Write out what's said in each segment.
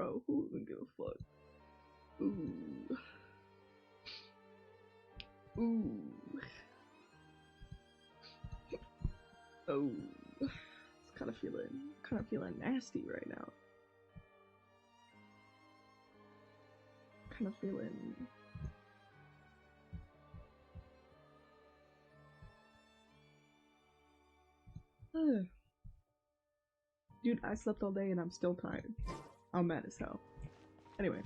bro. Who even give a fuck? Ooh. Ooh. Oh. It's kind of feeling nasty right now. Kind of feeling. Dude, I slept all day and I'm still tired. I'm mad as hell. Anyway.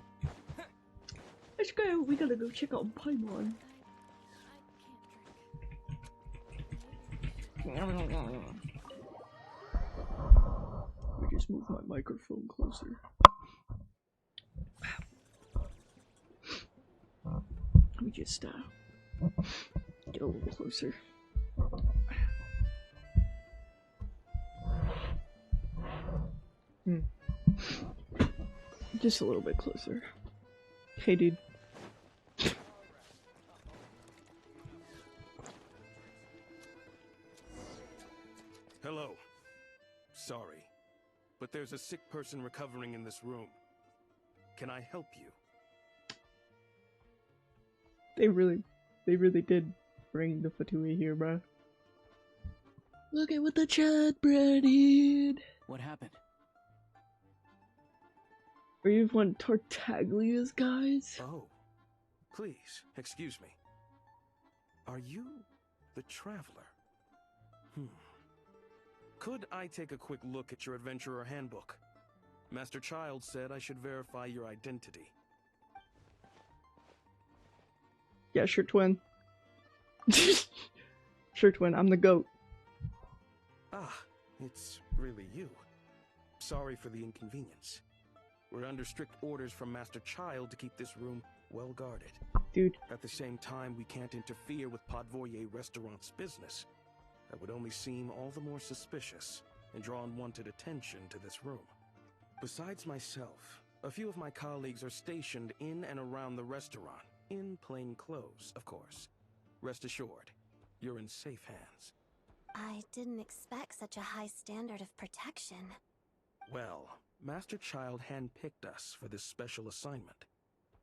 Let's go. We gotta go check out Paimon. Let me just move my microphone closer. Let me just get a little closer. Just a little bit closer. Hey, dude. Hello. Sorry, but there's a sick person recovering in this room. Can I help you? They really did bring the Fatui here, bro. Look at what the chat did. What happened? Are you one Tartaglia's guys? Oh, please, excuse me. Are you the Traveler? Could I take a quick look at your Adventurer Handbook? Master Child said I should verify your identity. Yeah, sure, twin. Sure, twin, I'm the goat. Ah, it's really you. Sorry for the inconvenience. We're under strict orders from Master Child to keep this room well guarded. Dude. At the same time, we can't interfere with Podvoye Restaurant's business. That would only seem all the more suspicious and draw unwanted attention to this room. Besides myself, a few of my colleagues are stationed in and around the restaurant, in plain clothes, of course. Rest assured, you're in safe hands. I didn't expect such a high standard of protection. Well, Master Child handpicked us for this special assignment.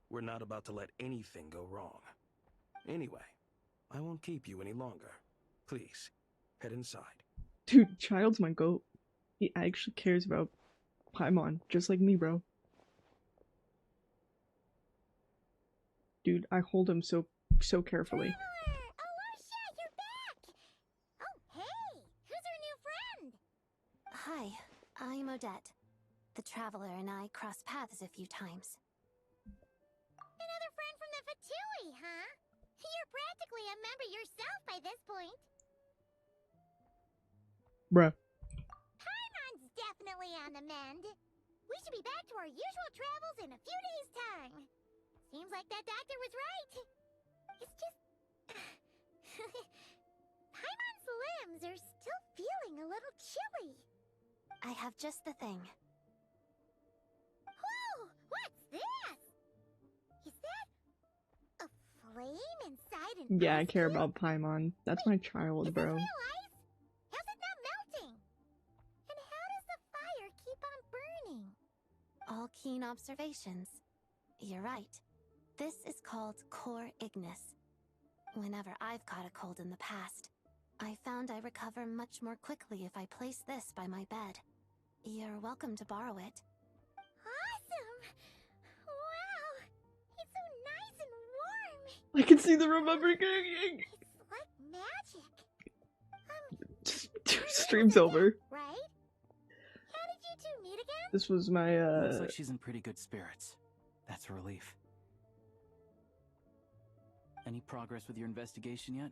We're not about to let anything go wrong. Anyway, I won't keep you any longer. Please, head inside. Dude, Child's my goat. He actually cares about Paimon, just like me, bro. Dude, I hold him so carefully. Traveler! Alicia, you're back! Oh, hey! Who's our new friend? Hi, I'm Odette. The Traveler and I crossed paths a few times. Another friend from the Fatui, huh? You're practically a member yourself by this point. Bruh. Paimon's definitely on the mend. We should be back to our usual travels in a few days' time. Seems like that doctor was right. It's just... Paimon's limbs are still feeling a little chilly. I have just the thing. Whoa! What's this? Is that... a flame inside an Yeah, I ice care cube? about Paimon. That's my child, Is bro. this real ice? How's it not melting? And how does the fire keep on burning? All keen observations. You're right. This is called Cor Ignis. Whenever I've caught a cold in the past, I found I recover much more quickly if I place this by my bed. You're welcome to borrow it. Awesome! Wow! It's so nice and warm! I can see the remembering. It's like magic. Stream's over. Right? How did you two meet again? This was my Looks like she's in pretty good spirits. That's a relief. Any progress with your investigation yet?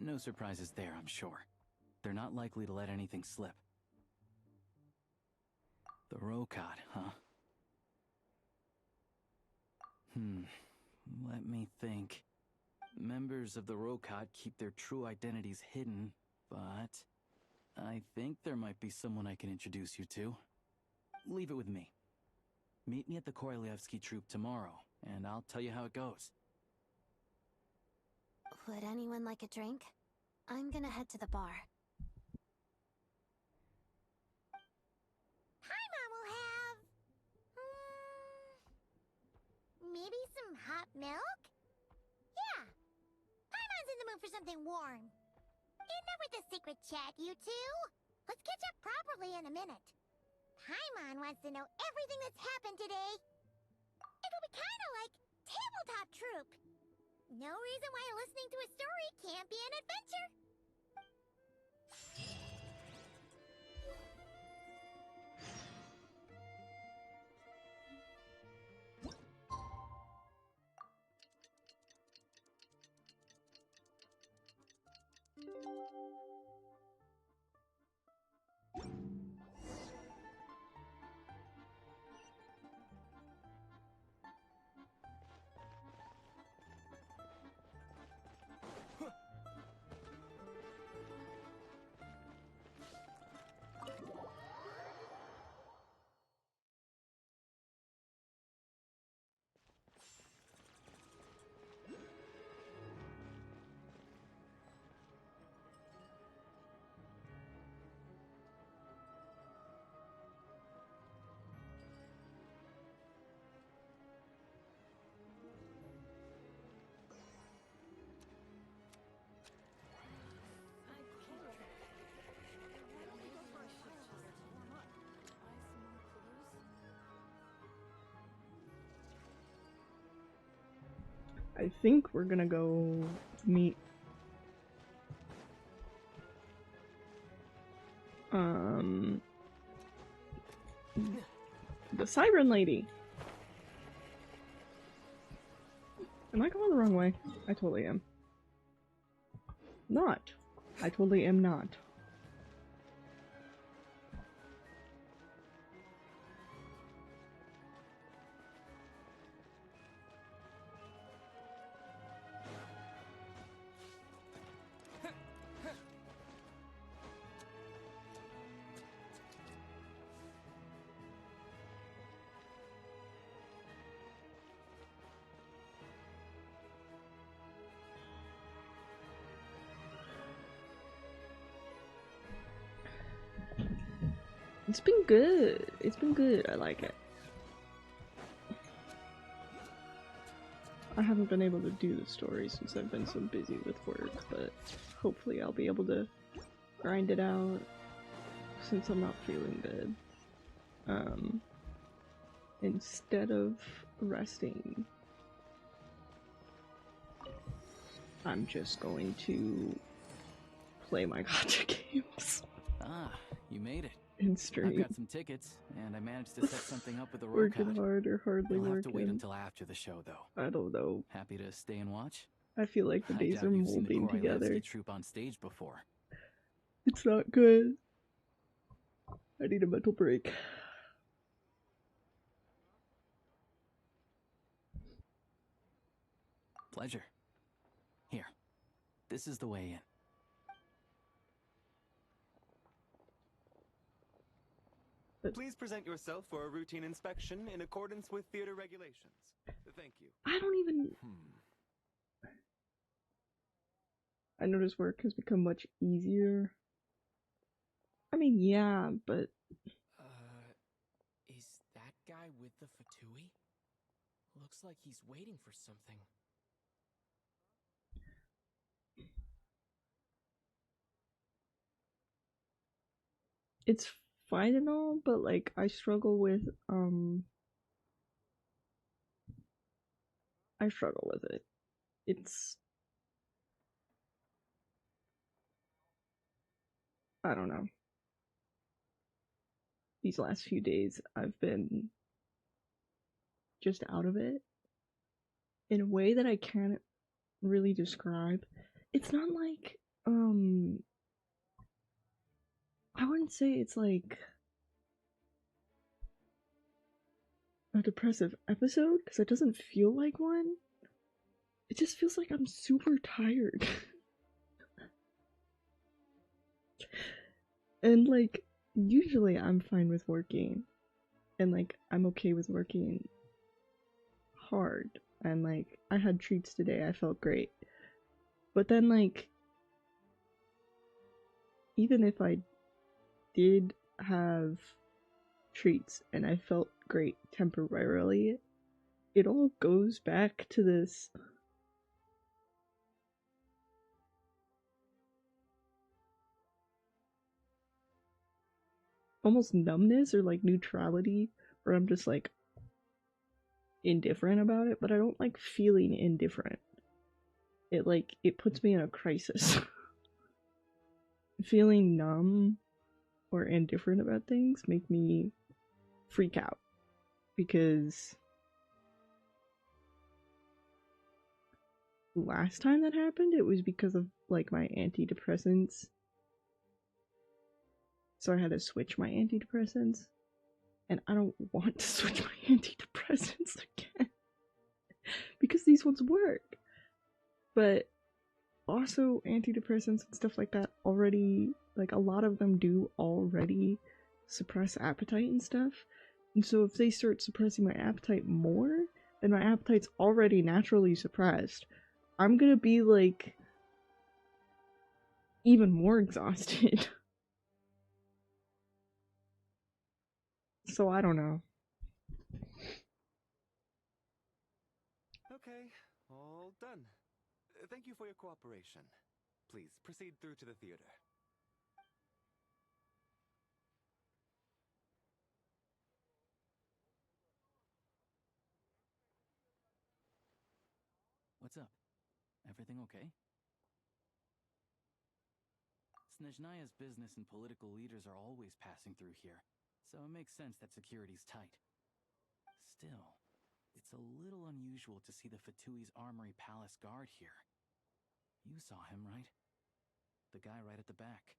No surprises there, I'm sure. They're not likely to let anything slip. The Rokad, huh? Let me think. Members of the Rokad keep their true identities hidden, but I think there might be someone I can introduce you to. Leave it with me. Meet me at the Korolyevsky Troop tomorrow, and I'll tell you how it goes. Would anyone like a drink? I'm gonna head to the bar. hot milk? Yeah. Paimon's in the mood for something warm. Enough with the secret chat, you two. Let's catch up properly in a minute. Paimon wants to know everything that's happened today. It'll be kind of like tabletop troop. No reason why listening to a story can't be an adventure. I think we're gonna go meet the Siren Lady. Am I going the wrong way? I totally am. Not. I totally am not. It's been good. It's been good. I like it. I haven't been able to do the story since I've been so busy with work, but hopefully I'll be able to grind it out since I'm not feeling good. Instead of resting, I'm just going to play my gacha games. Ah, you made it. In I've stream. got some tickets, and I managed to set something up with the Working Rokad. hard or hardly You'll have to wait working. until after the show, though. I don't know. Happy to stay and watch? I feel like the I days doubt are you've seen the molding together. Korylevsky troupe on stage before. It's not good. I need a mental break. Pleasure. Here. This is the way in. Please present yourself for a routine inspection in accordance with theater regulations. Thank you. I don't even... I notice work has become much easier. I mean, yeah, but... Is that guy with the Fatui? Looks like he's waiting for something. It's fine and all, but like, I struggle with it. It's... I don't know. These last few days, I've been just out of it in a way that I can't really describe. It's not like, I wouldn't say it's like a depressive episode, because it doesn't feel like one. It just feels like I'm super tired. And like, usually I'm fine with working, and like, I'm okay with working hard, and like, I had treats today, I felt great. But then like, even if I did have treats and I felt great temporarily, it all goes back to this almost numbness or like neutrality, where I'm just like indifferent about it, but I don't like feeling indifferent. It puts me in a crisis. Feeling numb or indifferent about things make me freak out, because last time that happened, it was because of like my antidepressants. So I had to switch my antidepressants, and I don't want to switch my antidepressants again because these ones work. But also antidepressants and stuff like that already, like a lot of them do already suppress appetite and stuff. And so if they start suppressing my appetite more, then my appetite's already naturally suppressed. I'm gonna be like even more exhausted. So I don't know. Okay, all done. Thank you for your cooperation. Please proceed through to the theater. What's up? Everything okay? Snezhnaya's business and political leaders are always passing through here, so it makes sense that security's tight. Still, it's a little unusual to see the Fatui's Armory Palace guard here. You saw him, right? The guy right at the back.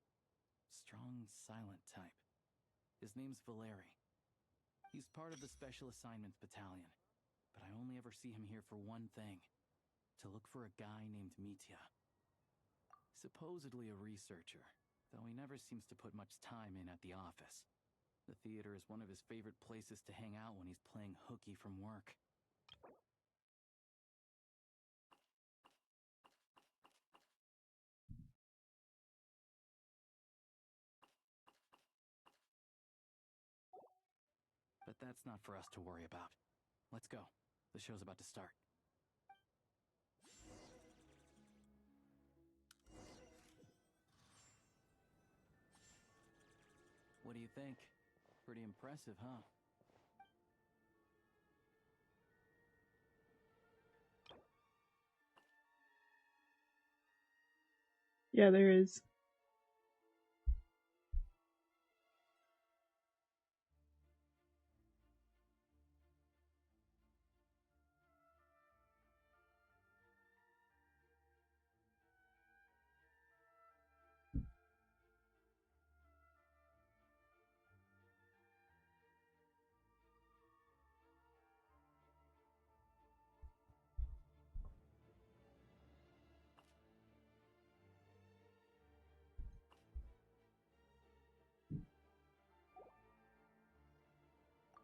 Strong, silent type. His name's Valeri. He's part of the Special Assignments Battalion, but I only ever see him here for one thing: to look for a guy named Mitya. Supposedly a researcher, though he never seems to put much time in at the office. The theater is one of his favorite places to hang out when he's playing hooky from work. But that's not for us to worry about. Let's go. The show's about to start. What do you think? Pretty impressive, huh? Yeah, there is.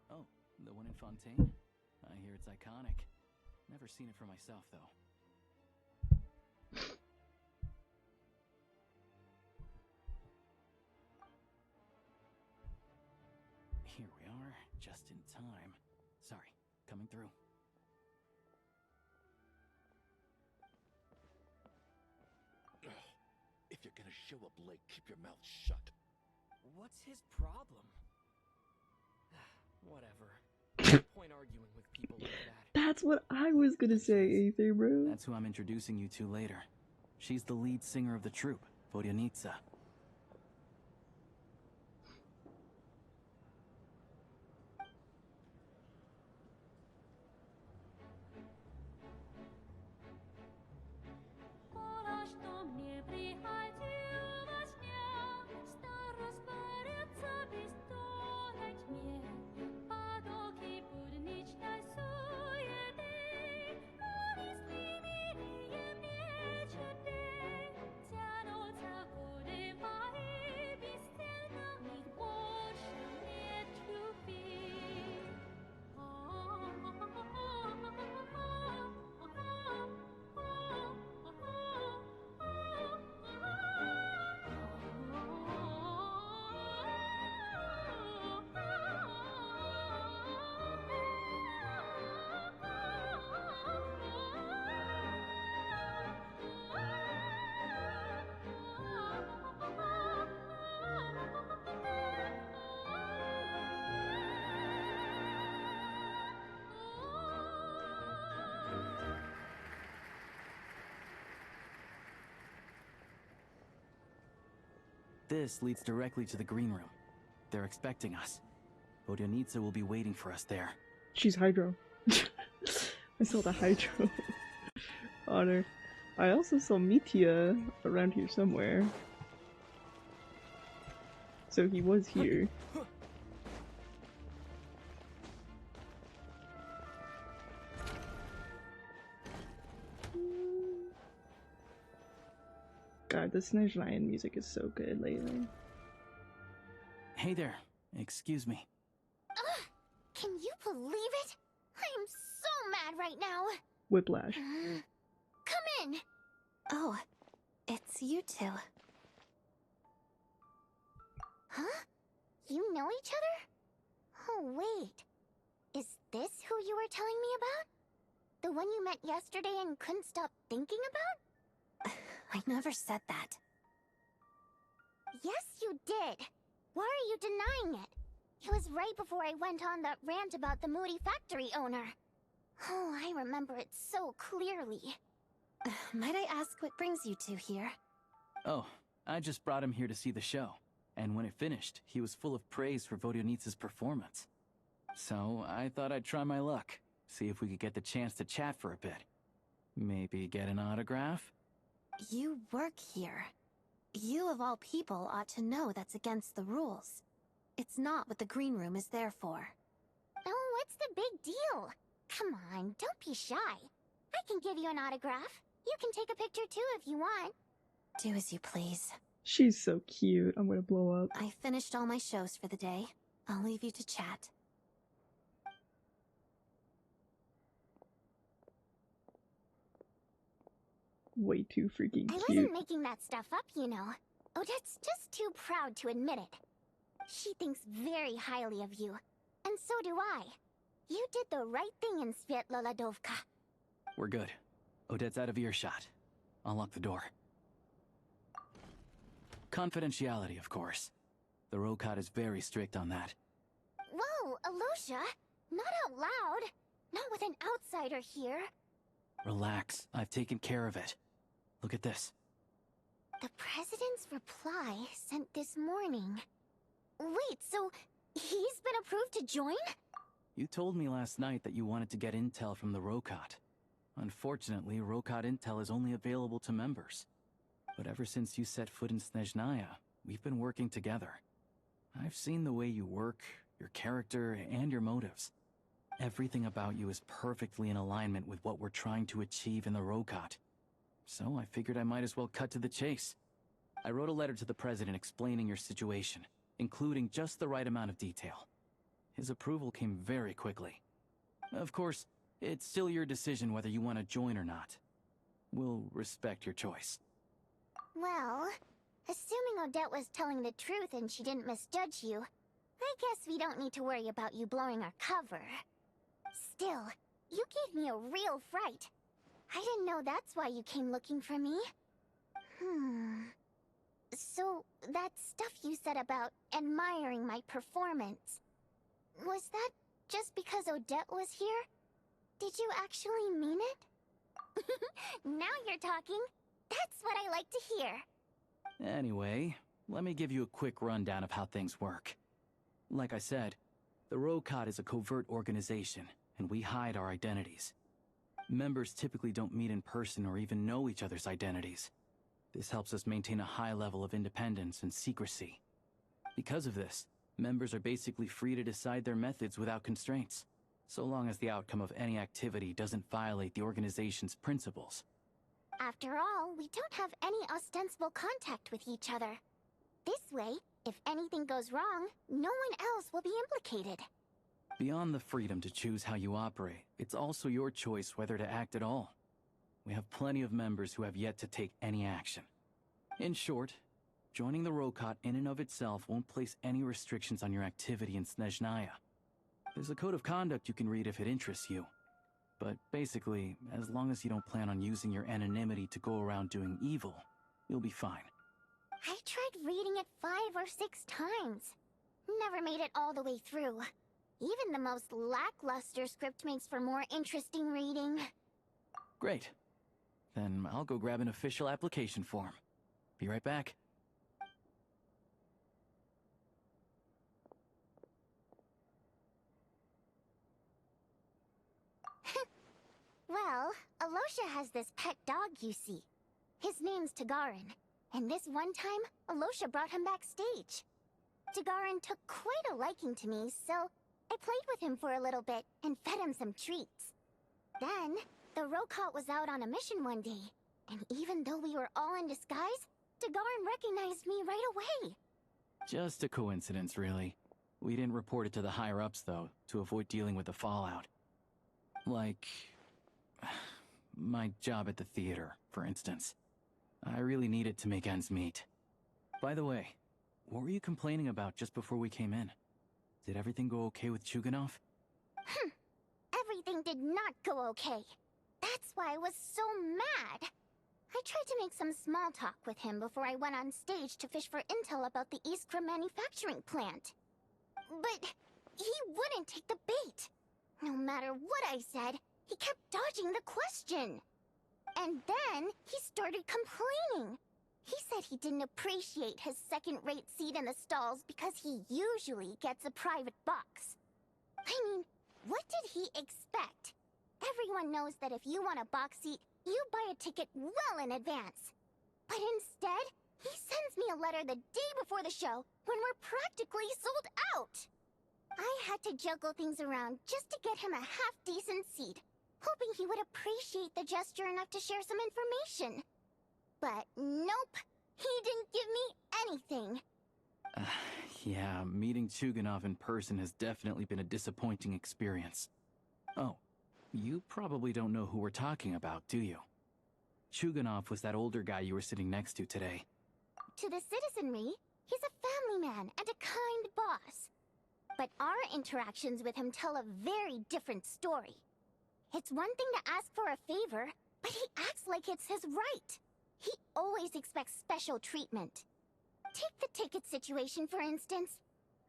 Oh, the one in Fontaine? I hear it's iconic. Never seen it for myself, though. Here we are, just in time. Sorry, coming through. If you're gonna show up late, keep your mouth shut. What's his problem? Whatever. No point arguing with people like that. That's what I was gonna say, Aether, bro. That's who I'm introducing you to later. She's the lead singer of the troupe, Vodyanitsa. This leads directly to the green room. They're expecting us. Vodyanitsa will be waiting for us there. She's Hydro. I saw the Hydro on her. I also saw Mitya around here somewhere. So he was here. God, the Snezhnaya music is so good lately. Hey there. Excuse me. Ugh! Can you believe it? I'm so mad right now. Whiplash. Come in. Oh, it's you two. Huh? You know each other? Oh, wait. Is this who you were telling me about? The one you met yesterday and couldn't stop thinking about? I never said that. Yes, you did. Why are you denying it? It was right before I went on that rant about the moody factory owner. Oh, I remember it so clearly. Might I ask what brings you two here? Oh, I just brought him here to see the show. And when it finished, he was full of praise for Vodyanitsa's performance. So I thought I'd try my luck, see if we could get the chance to chat for a bit. Maybe get an autograph? You work here. You of all people ought to know that's against the rules. It's not what the green room is there for. Oh, what's the big deal? Come on, don't be shy. I can give you an autograph. You can take a picture too if you want. Do as you please. She's so cute. I'm gonna blow up. I finished all my shows for the day. I'll leave you to chat. Way too freaking I cute. wasn't making that stuff up, you know. Odette's just too proud to admit it. She thinks very highly of you. And so do I. You did the right thing in Svietloladovka. We're good. Odette's out of earshot. I'll lock the door. Confidentiality, of course. The Rokot is very strict on that. Whoa, Alosia! Not out loud! Not with an outsider here. Relax, I've taken care of it. Look at this. The President's reply sent this morning. Wait, so he's been approved to join? You told me last night that you wanted to get intel from the Rokot. Unfortunately, Rokot intel is only available to members. But ever since you set foot in Snezhnaya, we've been working together. I've seen the way you work, your character, and your motives. Everything about you is perfectly in alignment with what we're trying to achieve in the Rokot. So I figured I might as well cut to the chase. I wrote a letter to the President explaining your situation, including just the right amount of detail. His approval came very quickly. Of course, it's still your decision whether you want to join or not. We'll respect your choice. Well, assuming Odette was telling the truth and she didn't misjudge you, I guess we don't need to worry about you blowing our cover. Still, you gave me a real fright. I didn't know that's why you came looking for me. So, that stuff you said about admiring my performance, was that just because Odette was here? Did you actually mean it? Now you're talking. That's what I like to hear. Anyway, let me give you a quick rundown of how things work. Like I said, the Rokot is a covert organization, and we hide our identities. Members typically don't meet in person or even know each other's identities. This helps us maintain a high level of independence and secrecy. Because of this, members are basically free to decide their methods without constraints, so long as the outcome of any activity doesn't violate the organization's principles. After all, we don't have any ostensible contact with each other. This way, if anything goes wrong, no one else will be implicated. Beyond the freedom to choose how you operate, it's also your choice whether to act at all. We have plenty of members who have yet to take any action. In short, joining the Rokot in and of itself won't place any restrictions on your activity in Snezhnaya. There's a code of conduct you can read if it interests you. But basically, as long as you don't plan on using your anonymity to go around doing evil, you'll be fine. I tried reading it 5 or 6 times. Never made it all the way through. Even the most lackluster script makes for more interesting reading. Great. Then I'll go grab an official application form. Be right back. Well, Alosha has this pet dog, you see. His name's Tagarin, and this one time, Alosha brought him backstage. Tagarin took quite a liking to me, so I played with him for a little bit and fed him some treats. Then, the Rokot was out on a mission one day, and even though we were all in disguise, Tagarin recognized me right away. Just a coincidence, really. We didn't report it to the higher-ups, though, to avoid dealing with the fallout. Like... my job at the theater, for instance. I really need it to make ends meet. By the way, what were you complaining about just before we came in? Did everything go okay with Chuganov? Everything did not go okay. That's why I was so mad. I tried to make some small talk with him before I went on stage to fish for intel about the Iskra manufacturing plant. But he wouldn't take the bait. No matter what I said, he kept dodging the question. And then he started complaining. He said he didn't appreciate his second-rate seat in the stalls because he usually gets a private box. I mean, what did he expect? Everyone knows that if you want a box seat, you buy a ticket well in advance. But instead, he sends me a letter the day before the show when we're practically sold out. I had to juggle things around just to get him a half-decent seat, hoping he would appreciate the gesture enough to share some information. But nope, he didn't give me anything. Yeah, meeting Chuganov in person has definitely been a disappointing experience. Oh, you probably don't know who we're talking about, do you? Chuganov was that older guy you were sitting next to today. To the citizenry, he's a family man and a kind boss. But our interactions with him tell a very different story. It's one thing to ask for a favor, but he acts like it's his right. He always expects special treatment. Take the ticket situation, for instance.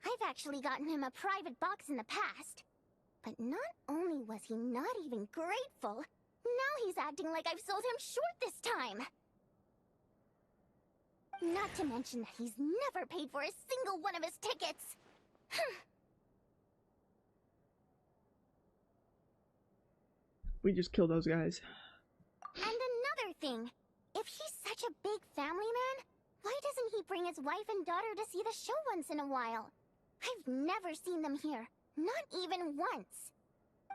I've actually gotten him a private box in the past. But not only was he not even grateful, now he's acting like I've sold him short this time. Not to mention that he's never paid for a single one of his tickets. We just killed those guys. And another thing, if he's such a big family man, why doesn't he bring his wife and daughter to see the show once in a while? I've never seen them here, not even once.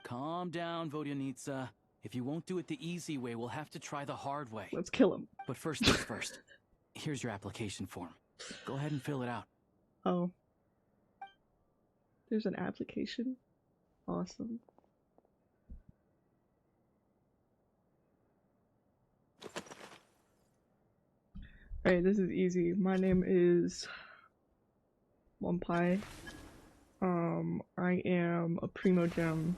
Calm down, Vodyanitsa. If you won't do it the easy way, we'll have to try the hard way. Let's kill him. But first things first. Here's your application form. Go ahead and fill it out. Oh. There's an application? Awesome. Alright, this is easy. My name is Wampai. I am a Primogem.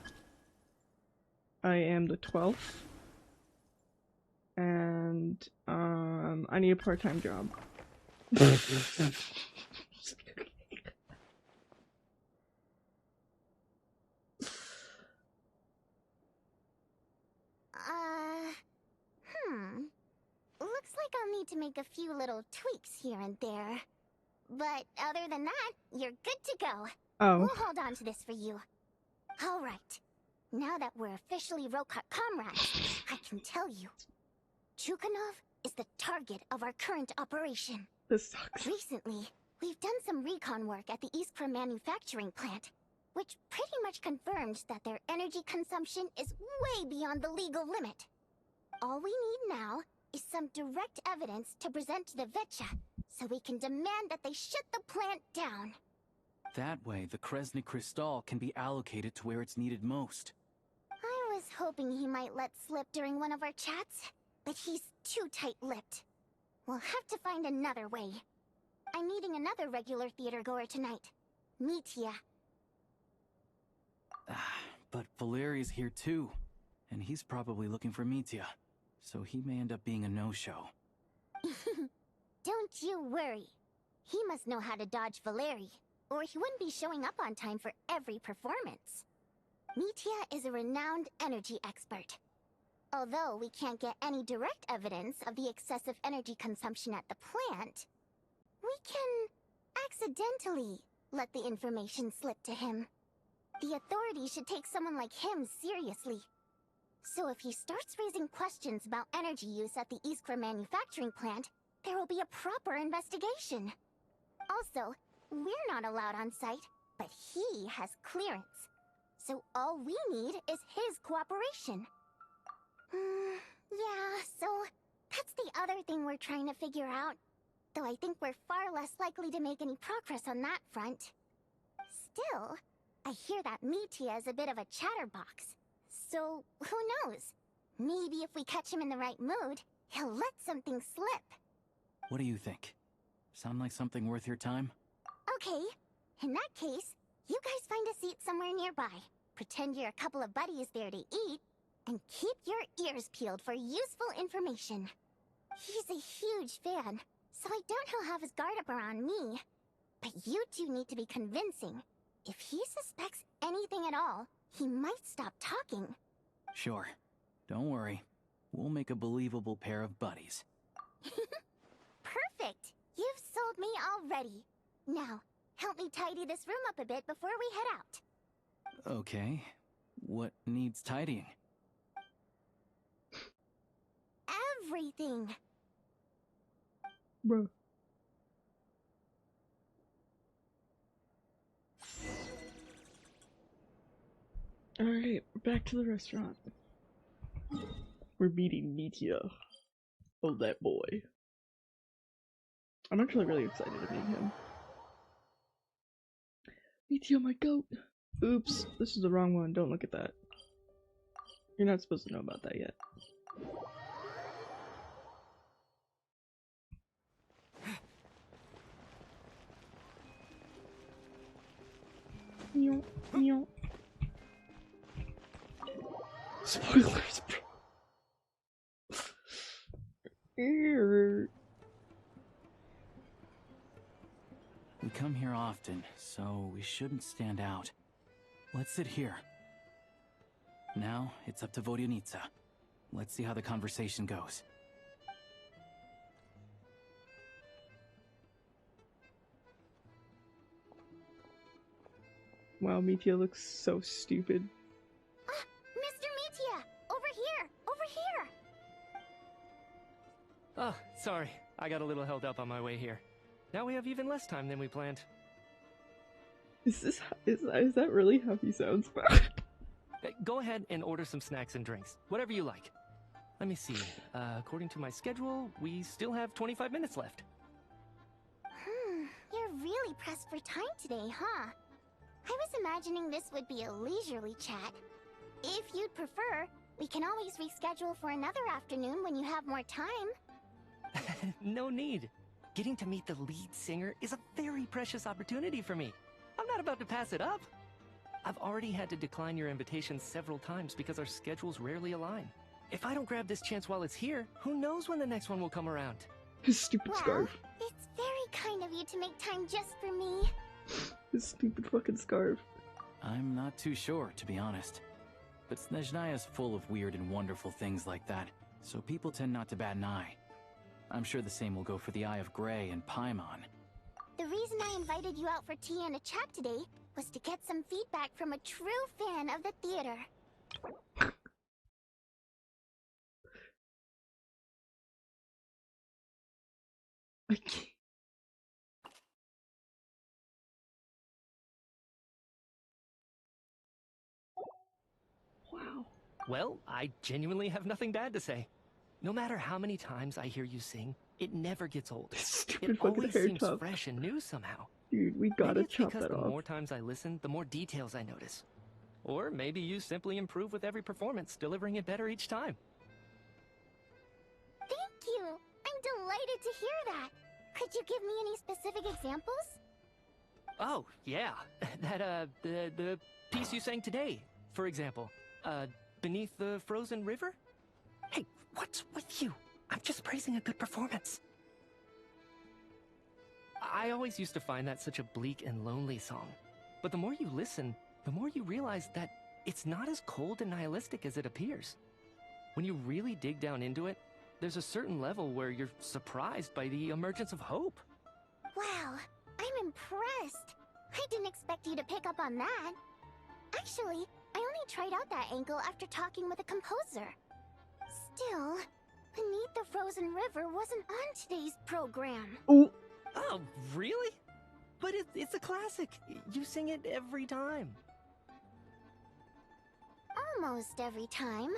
I am the 12th. And, I need a part-time job. Looks like I'll need to make a few little tweaks here and there. But other than that, you're good to go. Oh. We'll hold on to this for you. Alright. Now that we're officially Rokot comrades, I can tell you. Chuganov is the target of our current operation. This sucks. Recently, we've done some recon work at the Iskra manufacturing plant, which pretty much confirmed that their energy consumption is way beyond the legal limit. All we need now is some direct evidence to present to the Vetcha, so we can demand that they shut the plant down. That way, the Kresny Krystal can be allocated to where it's needed most. I was hoping he might let slip during one of our chats, but he's too tight-lipped. We'll have to find another way. I'm meeting another regular theater-goer tonight, Mitya. But Valeri's here too, and he's probably looking for Mitya, so he may end up being a no-show. Don't you worry. He must know how to dodge Valeri, or he wouldn't be showing up on time for every performance. Mitya is a renowned energy expert. Although we can't get any direct evidence of the excessive energy consumption at the plant, we can accidentally let the information slip to him. The authorities should take someone like him seriously. So if he starts raising questions about energy use at the Iskra manufacturing plant, there will be a proper investigation. Also, we're not allowed on site, but he has clearance. So all we need is his cooperation. Yeah, so that's the other thing we're trying to figure out. Though I think we're far less likely to make any progress on that front. Still, I hear that Mitya is a bit of a chatterbox. So, who knows? Maybe if we catch him in the right mood, he'll let something slip. What do you think? Sound like something worth your time? Okay, in that case, you guys find a seat somewhere nearby. Pretend you're a couple of buddies there to eat, and keep your ears peeled for useful information. He's a huge fan, so I doubt he'll have his guard up around me. But you two need to be convincing. If he suspects anything at all, he might stop talking. Sure. Don't worry. We'll make a believable pair of buddies. Perfect! You've sold me already. Now, help me tidy this room up a bit before we head out. Okay. What needs tidying? Everything! Bro. Alright, back to the restaurant. We're meeting Mitya. Oh, that boy. I'm actually really excited to meet him. Mitya, my goat! Oops, this is the wrong one. Don't look at that. You're not supposed to know about that yet. Meow, meow. Spoilers, bro. We come here often, so we shouldn't stand out. Let's sit here. Now, it's up to Vodyanitsa. Let's see how the conversation goes. Wow, Mitya looks so stupid. Mr. Mitya! Over here! Over here! Oh, sorry. I got a little held up on my way here. Now we have even less time than we planned. Is that really how he sounds? Go ahead and order some snacks and drinks. Whatever you like. Let me see. According to my schedule, we still have 25 minutes left. You're really pressed for time today, huh? I was imagining this would be a leisurely chat. If you'd prefer, we can always reschedule for another afternoon when you have more time. No need. Getting to meet the lead singer is a very precious opportunity for me. I'm not about to pass it up. I've already had to decline your invitation several times because our schedules rarely align. If I don't grab this chance while it's here, who knows when the next one will come around? His stupid scarf. It's very kind of you to make time just for me. His stupid fucking scarf. I'm not too sure, to be honest. But Snezhnaya's full of weird and wonderful things like that, so people tend not to bat an eye. I'm sure the same will go for the Eye of Grey and Paimon. The reason I invited you out for tea and a chat today was to get some feedback from a true fan of the theater. I can't. Wow. Well, I genuinely have nothing bad to say. No matter how many times I hear you sing, it never gets old. It always seems fresh and new somehow. Dude, we gotta chop that off. Because the more times I listen, the more details I notice. Or maybe you simply improve with every performance, delivering it better each time. Thank you! I'm delighted to hear that! Could you give me any specific examples? Oh, yeah. That, the piece you sang today, for example. Beneath the Frozen River? Hey, what's with you? I'm just praising a good performance. I always used to find that such a bleak and lonely song. But the more you listen, the more you realize that it's not as cold and nihilistic as it appears. When you really dig down into it, there's a certain level where you're surprised by the emergence of hope. Wow, I'm impressed. I didn't expect you to pick up on that. Actually, I only tried out that angle after talking with a composer. Still, Beneath the Frozen River wasn't on today's program. Ooh. Oh, really? But it's a classic. You sing it every time. Almost every time.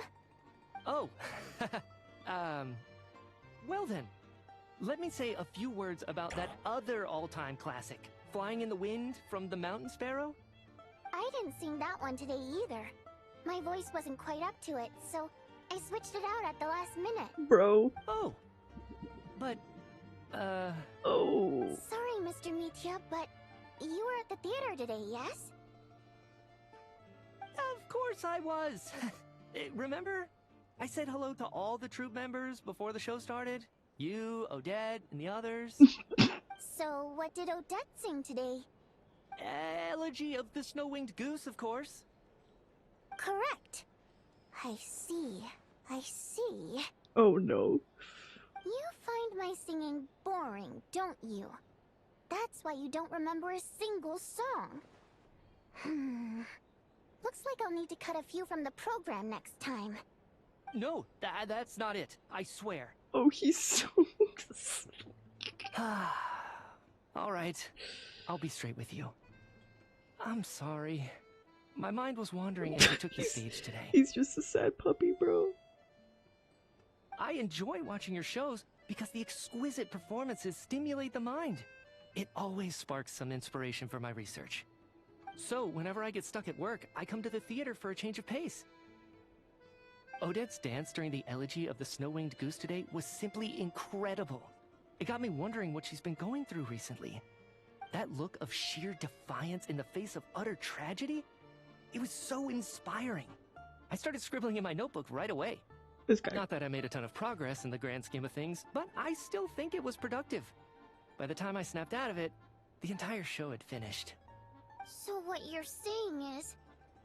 Oh. Well then. Let me say a few words about that other all-time classic, Flying in the Wind from the Mountain Sparrow. I didn't sing that one today either. My voice wasn't quite up to it, so I switched it out at the last minute. Bro. Oh. But, Oh. Sorry, Mr. Mitya, but you were at the theater today, yes? Of course I was. Remember? I said hello to all the troupe members before the show started. You, Odette, and the others. So, what did Odette sing today? Elegy of the Snow-Winged Goose, of course. Correct. I see. I see. Oh no. You find my singing boring, don't you? That's why you don't remember a single song. Looks like I'll need to cut a few from the program next time. No, that's not it. I swear. Oh, he's so... All right. I'll be straight with you. I'm sorry. My mind was wandering as I took the stage today. He's just a sad puppy, bro. I enjoy watching your shows because the exquisite performances stimulate the mind. It always sparks some inspiration for my research. So, whenever I get stuck at work, I come to the theater for a change of pace. Odette's dance during the Elegy of the Snow-Winged Goose today was simply incredible. It got me wondering what she's been going through recently. That look of sheer defiance in the face of utter tragedy? It was so inspiring. I started scribbling in my notebook right away. This guy. Not that I made a ton of progress in the grand scheme of things, but I still think it was productive. By the time I snapped out of it, the entire show had finished. So what you're saying is,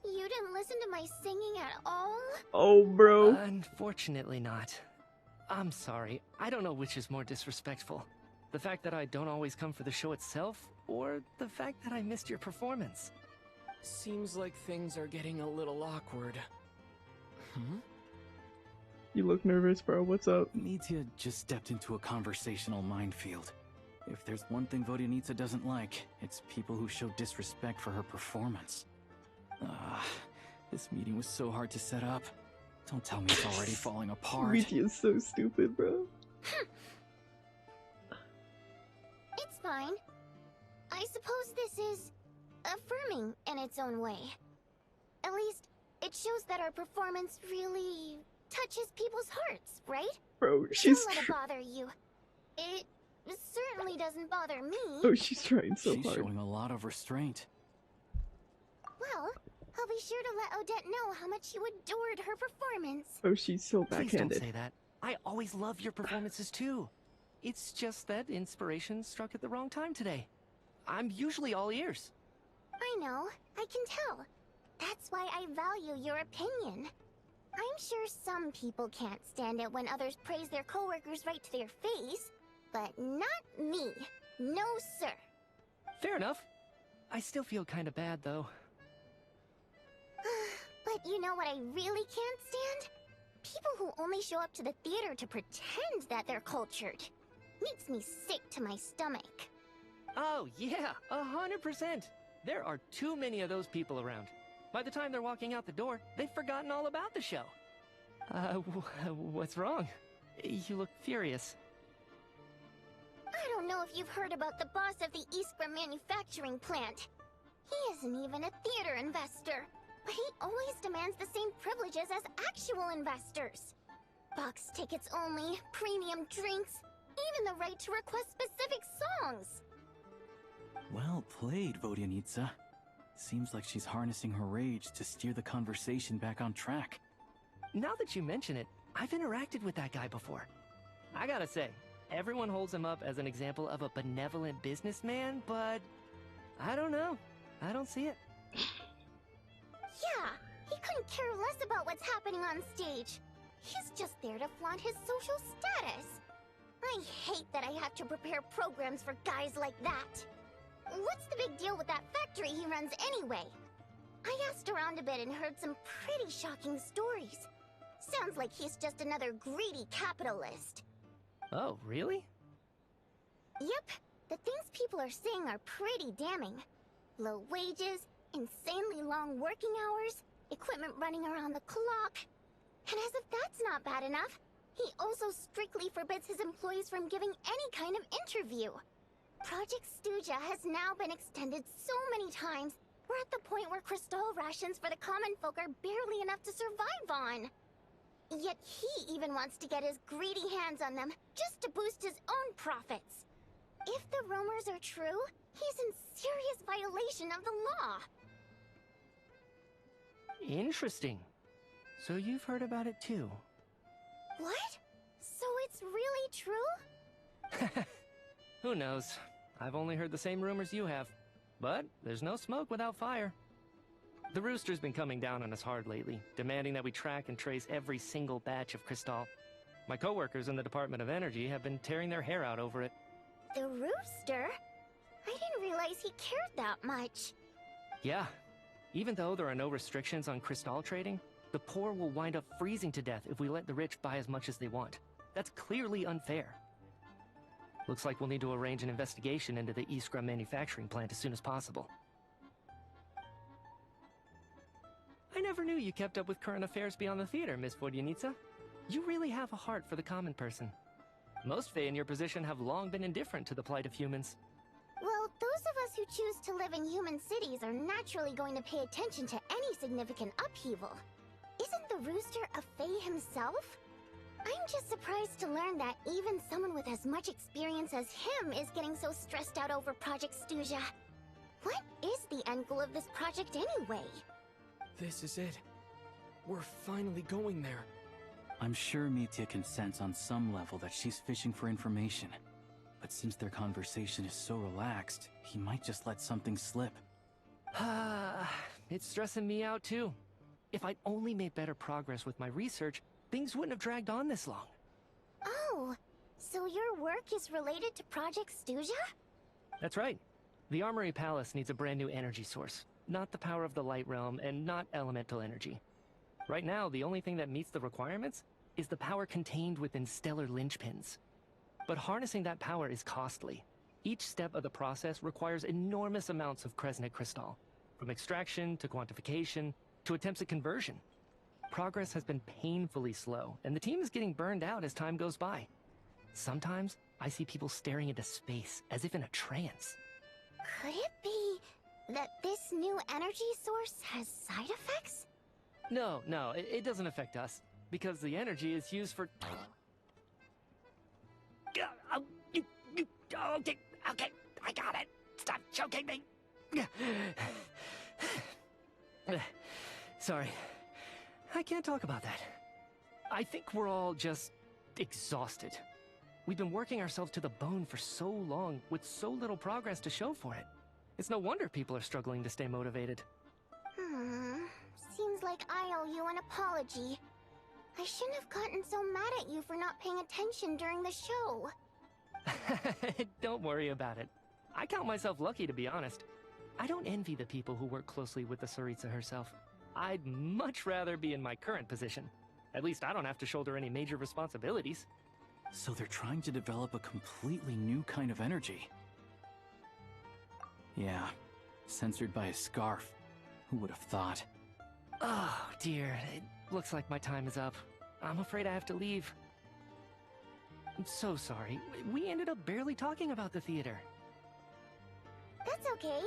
you didn't listen to my singing at all? Oh, bro. Unfortunately not. I'm sorry. I don't know which is more disrespectful. The fact that I don't always come for the show itself, or the fact that I missed your performance. Seems like things are getting a little awkward. You look nervous, bro. What's up? Mitya just stepped into a conversational minefield. If there's one thing Vodyanitsa doesn't like, it's people who show disrespect for her performance. This meeting was so hard to set up. Don't tell me it's already falling apart. Mitya is so stupid, bro. It's fine. I suppose this is affirming in its own way. At least, it shows that our performance really touches people's hearts, right? Bro, she's... Don't let it bother you. It certainly doesn't bother me. Oh, she's trying so She's hard. showing a lot of restraint. Well, I'll be sure to let Odette know how much you adored her performance. Oh, she's so Please don't backhanded. say that. I always love your performances too. It's just that inspiration struck at the wrong time today. I'm usually all ears. I know, I can tell. That's why I value your opinion. I'm sure some people can't stand it when others praise their coworkers right to their face, but not me. No, sir. Fair enough. I still feel kind of bad though. But you know what I really can't stand? People who only show up to the theater to pretend that they're cultured. Makes me sick to my stomach. Oh yeah, 100%. There are too many of those people around. By the time they're walking out the door, they've forgotten all about the show. What's wrong? You look furious. I don't know if you've heard about the boss of the Iskra manufacturing plant. He isn't even a theater investor, but he always demands the same privileges as actual investors. Box tickets only, premium drinks, even the right to request specific songs. Well played, Vodyanitsa. Seems like she's harnessing her rage to steer the conversation back on track. Now that you mention it, I've interacted with that guy before. I gotta say, everyone holds him up as an example of a benevolent businessman, but I don't know. I don't see it. Yeah, he couldn't care less about what's happening on stage. He's just there to flaunt his social status. I hate that I have to prepare programs for guys like that. What's the big deal with that factory he runs anyway? I asked around a bit and heard some pretty shocking stories. Sounds like he's just another greedy capitalist. Oh, really? Yep, the things people are saying are pretty damning. Low wages, insanely long working hours, equipment running around the clock. And as if that's not bad enough, he also strictly forbids his employees from giving any kind of interview. Project Stuja has now been extended so many times, we're at the point where crystal rations for the common folk are barely enough to survive on. Yet he even wants to get his greedy hands on them just to boost his own profits. If the rumors are true, he's in serious violation of the law. Interesting. So you've heard about it too? What? So it's really true? Who knows? I've only heard the same rumors you have. But there's no smoke without fire. The Rooster's been coming down on us hard lately, demanding that we track and trace every single batch of Crystal. My coworkers in the Department of Energy have been tearing their hair out over it. The Rooster? I didn't realize he cared that much. Yeah. Even though there are no restrictions on Crystal trading, the poor will wind up freezing to death if we let the rich buy as much as they want. That's clearly unfair. Looks like we'll need to arrange an investigation into the Iskra manufacturing plant as soon as possible. I never knew you kept up with current affairs beyond the theater, Miss Vodyanica. You really have a heart for the common person. Most Fae in your position have long been indifferent to the plight of humans. Well, those of us who choose to live in human cities are naturally going to pay attention to any significant upheaval. Isn't the Rooster a Fae himself? I'm just surprised to learn that even someone with as much experience as him is getting so stressed out over Project Stuja. What is the end goal of this project anyway? This is it. We're finally going there. I'm sure Mitya can sense on some level that she's fishing for information. But since their conversation is so relaxed, he might just let something slip. It's stressing me out too. If I'd only made better progress with my research, things wouldn't have dragged on this long. Oh, so your work is related to Project Stuja? That's right. The Armory Palace needs a brand new energy source. Not the power of the Light Realm, and not elemental energy. Right now, the only thing that meets the requirements is the power contained within stellar linchpins. But harnessing that power is costly. Each step of the process requires enormous amounts of Kresnik crystal, from extraction to quantification to attempts at conversion. Progress has been painfully slow, and the team is getting burned out as time goes by. Sometimes, I see people staring into space as if in a trance. Could it be that this new energy source has side effects? No, it doesn't affect us, because the energy is used for... Okay, I got it. Stop choking me. Sorry, I can't talk about that. I think we're all just exhausted. We've been working ourselves to the bone for so long, with so little progress to show for it. It's no wonder people are struggling to stay motivated. Seems like I owe you an apology. I shouldn't have gotten so mad at you for not paying attention during the show. Don't worry about it. I count myself lucky, to be honest. I don't envy the people who work closely with the Tsaritsa herself. I'd much rather be in my current position. At least I don't have to shoulder any major responsibilities. So they're trying to develop a completely new kind of energy. Yeah, censored by a scarf. Who would have thought? Oh, dear. It looks like my time is up. I'm afraid I have to leave. I'm so sorry. We ended up barely talking about the theater. That's okay.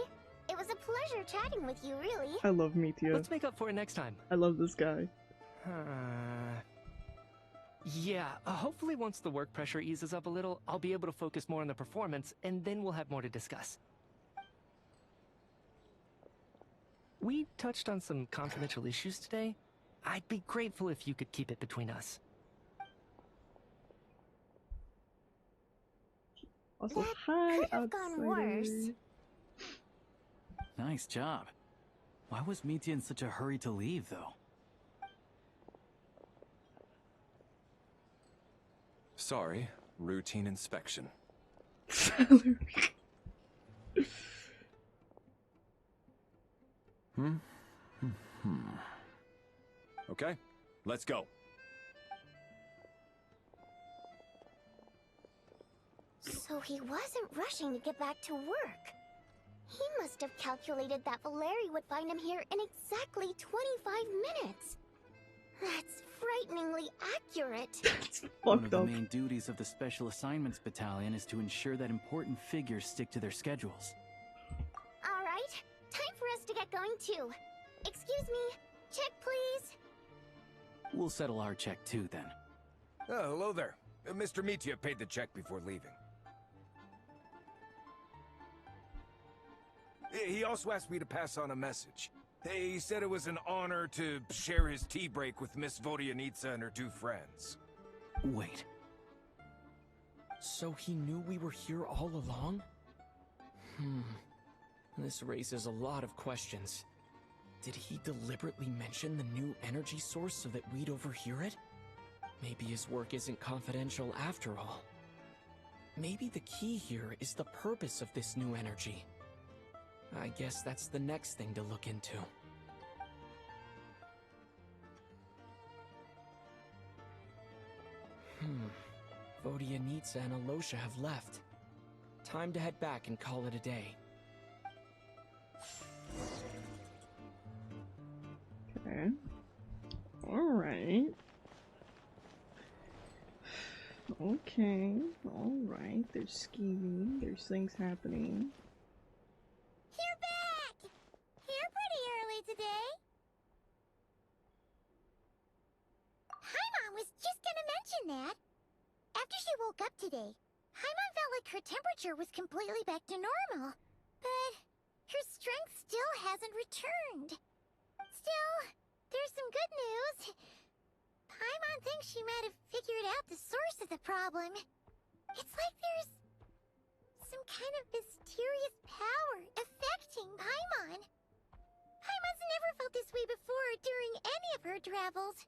It was a pleasure chatting with you, really. I love Mitya. Let's make up for it next time. I love this guy. Yeah, hopefully once the work pressure eases up a little, I'll be able to focus more on the performance, and then we'll have more to discuss. We touched on some confidential issues today. I'd be grateful if you could keep it between us. Also, That hi, could have gone worse. outsider. Nice job. Why was Mitya in such a hurry to leave, though? Sorry, routine inspection. Okay, let's go. So he wasn't rushing to get back to work. He must have calculated that Valeri would find him here in exactly 25 minutes. That's frighteningly accurate. One of the main duties of the Special Assignments Battalion is to ensure that important figures stick to their schedules. All right, time for us to get going too. Excuse me, check please. We'll settle our check too then. Oh, hello there. Mr. Mitya paid the check before leaving. He also asked me to pass on a message. He said it was an honor to share his tea break with Miss Vodyanitsa and her two friends. Wait. So he knew we were here all along? This raises a lot of questions. Did he deliberately mention the new energy source so that we'd overhear it? Maybe his work isn't confidential after all. Maybe the key here is the purpose of this new energy. I guess that's the next thing to look into. Vodyanitsa and Alosha have left. Time to head back and call it a day. Okay. Alright. Okay. Alright. There's scheming. There's things happening. You're back! Here pretty early today. Paimon was just gonna mention that. After she woke up today, Paimon felt like her temperature was completely back to normal. But her strength still hasn't returned. Still, there's some good news. Paimon thinks she might have figured out the source of the problem. It's like there's some kind of mysterious power affecting Paimon. Paimon's never felt this way before during any of her travels.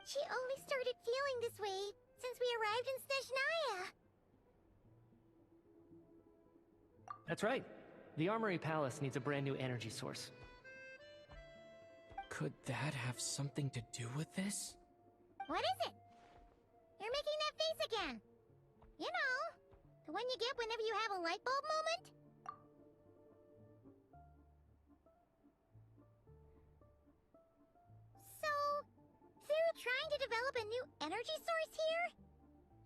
She only started feeling this way since we arrived in Snezhnaya. That's right. The Armory Palace needs a brand new energy source. Could that have something to do with this? What is it? You're making that face again. You know, the one you get whenever you have a light bulb moment? So, they're trying to develop a new energy source here?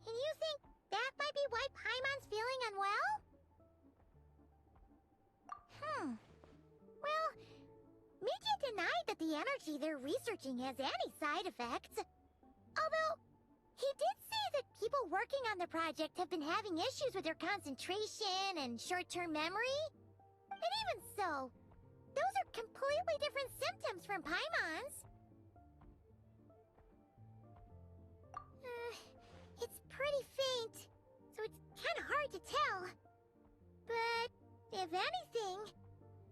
And you think that might be why Paimon's feeling unwell? Well, Mitya denied that the energy they're researching has any side effects. Although, he did say that people working on the project have been having issues with their concentration and short-term memory. And even so, those are completely different symptoms from Paimon's. It's pretty faint, so it's kind of hard to tell. But, if anything,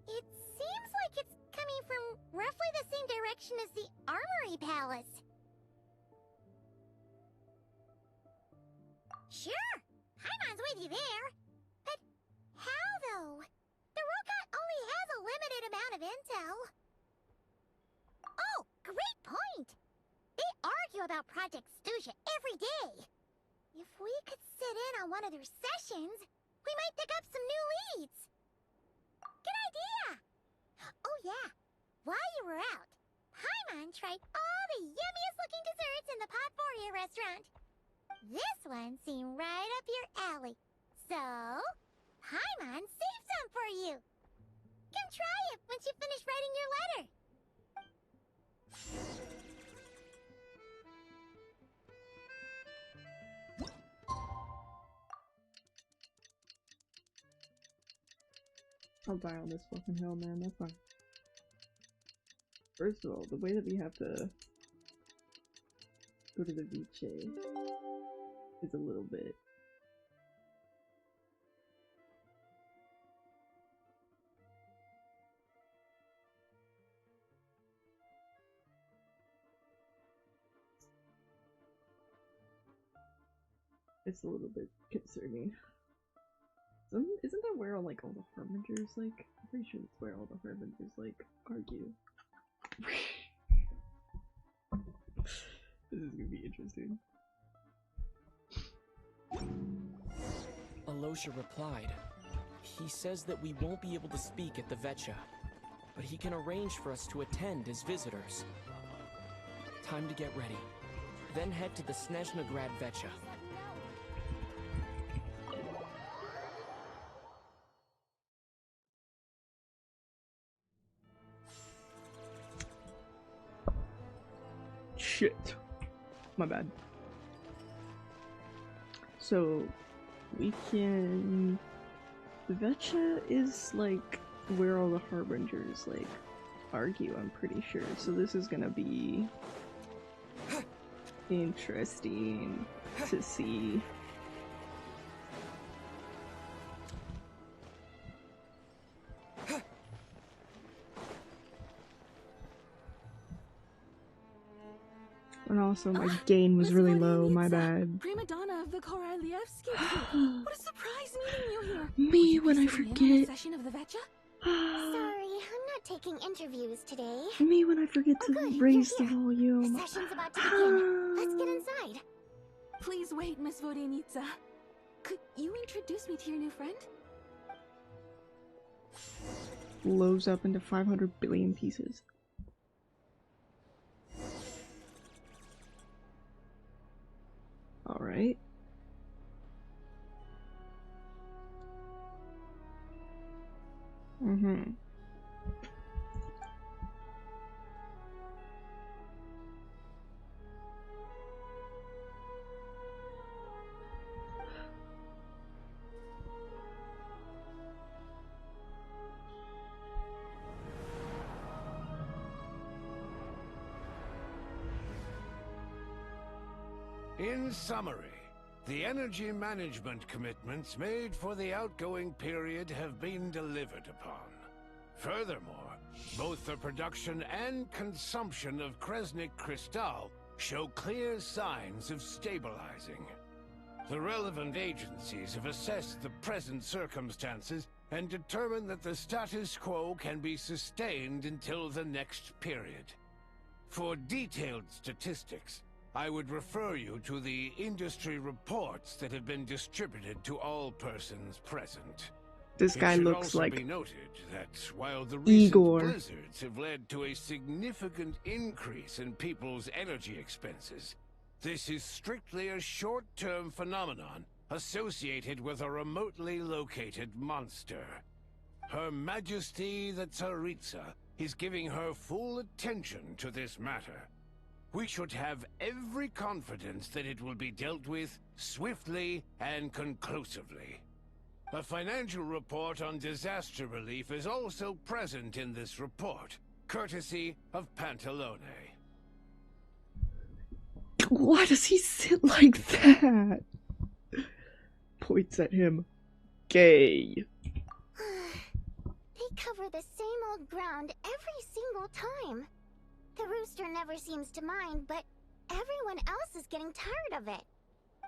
it seems like it's coming from roughly the same direction as the Armory Palace. Sure, Paimon's with you there. But how, though? The Rokot only has a limited amount of intel. Oh, great point! They argue about Project Stuja every day. If we could sit in on one of their sessions, we might pick up some new leads. Good idea! Oh yeah, while you were out, Paimon tried all the yummiest looking desserts in the Podvoria restaurant. This one seemed right up your alley. So, Paimon saved some for you. Come try it once you finish writing your letter. I'll die on this fucking hill, man. That's fine. First of all, the way that we have to go to the beach is a little bit. It's a little bit concerning. Isn't that where all, like, all the Harbingers, like, I'm pretty sure it's where all the Harbingers, like, argue. This is gonna be interesting. Alosha replied. He says that we won't be able to speak at the Vetcha, but he can arrange for us to attend as visitors. Time to get ready. Then head to the Snezhnograd Vetcha. Shit. My bad. So, we can... The Vetcha is, like, where all the Harbingers, like, argue, I'm pretty sure. So this is gonna be... interesting to see. And also, my gain was really low, my bad. Prima donna of the Korolievsky. What a surprise meeting you here. Me when I forget. Session of the Vetcha? Sorry, I'm not taking interviews today. Me when I forget to raise the volume. The session's about to begin. Let's get inside. Please wait, Miss Vodyanitsa. Could you introduce me to your new friend? Blows up into 500 billion pieces. Alright. Mm-hmm. In summary, the energy management commitments made for the outgoing period have been delivered upon. Furthermore, both the production and consumption of Kresnik Crystal show clear signs of stabilizing. The relevant agencies have assessed the present circumstances and determined that the status quo can be sustained until the next period. For detailed statistics, I would refer you to the industry reports that have been distributed to all persons present. This guy It should looks also like be noted that while the recent Igor. blizzards have led to a significant increase in people's energy expenses, this is strictly a short-term phenomenon associated with a remotely located monster. Her Majesty the Tsaritsa is giving her full attention to this matter. We should have every confidence that it will be dealt with swiftly and conclusively. A financial report on disaster relief is also present in this report, courtesy of Pantalone. Why does he sit like that? Points at him. Gay. They cover the same old ground every single time. The rooster never seems to mind, but everyone else is getting tired of it.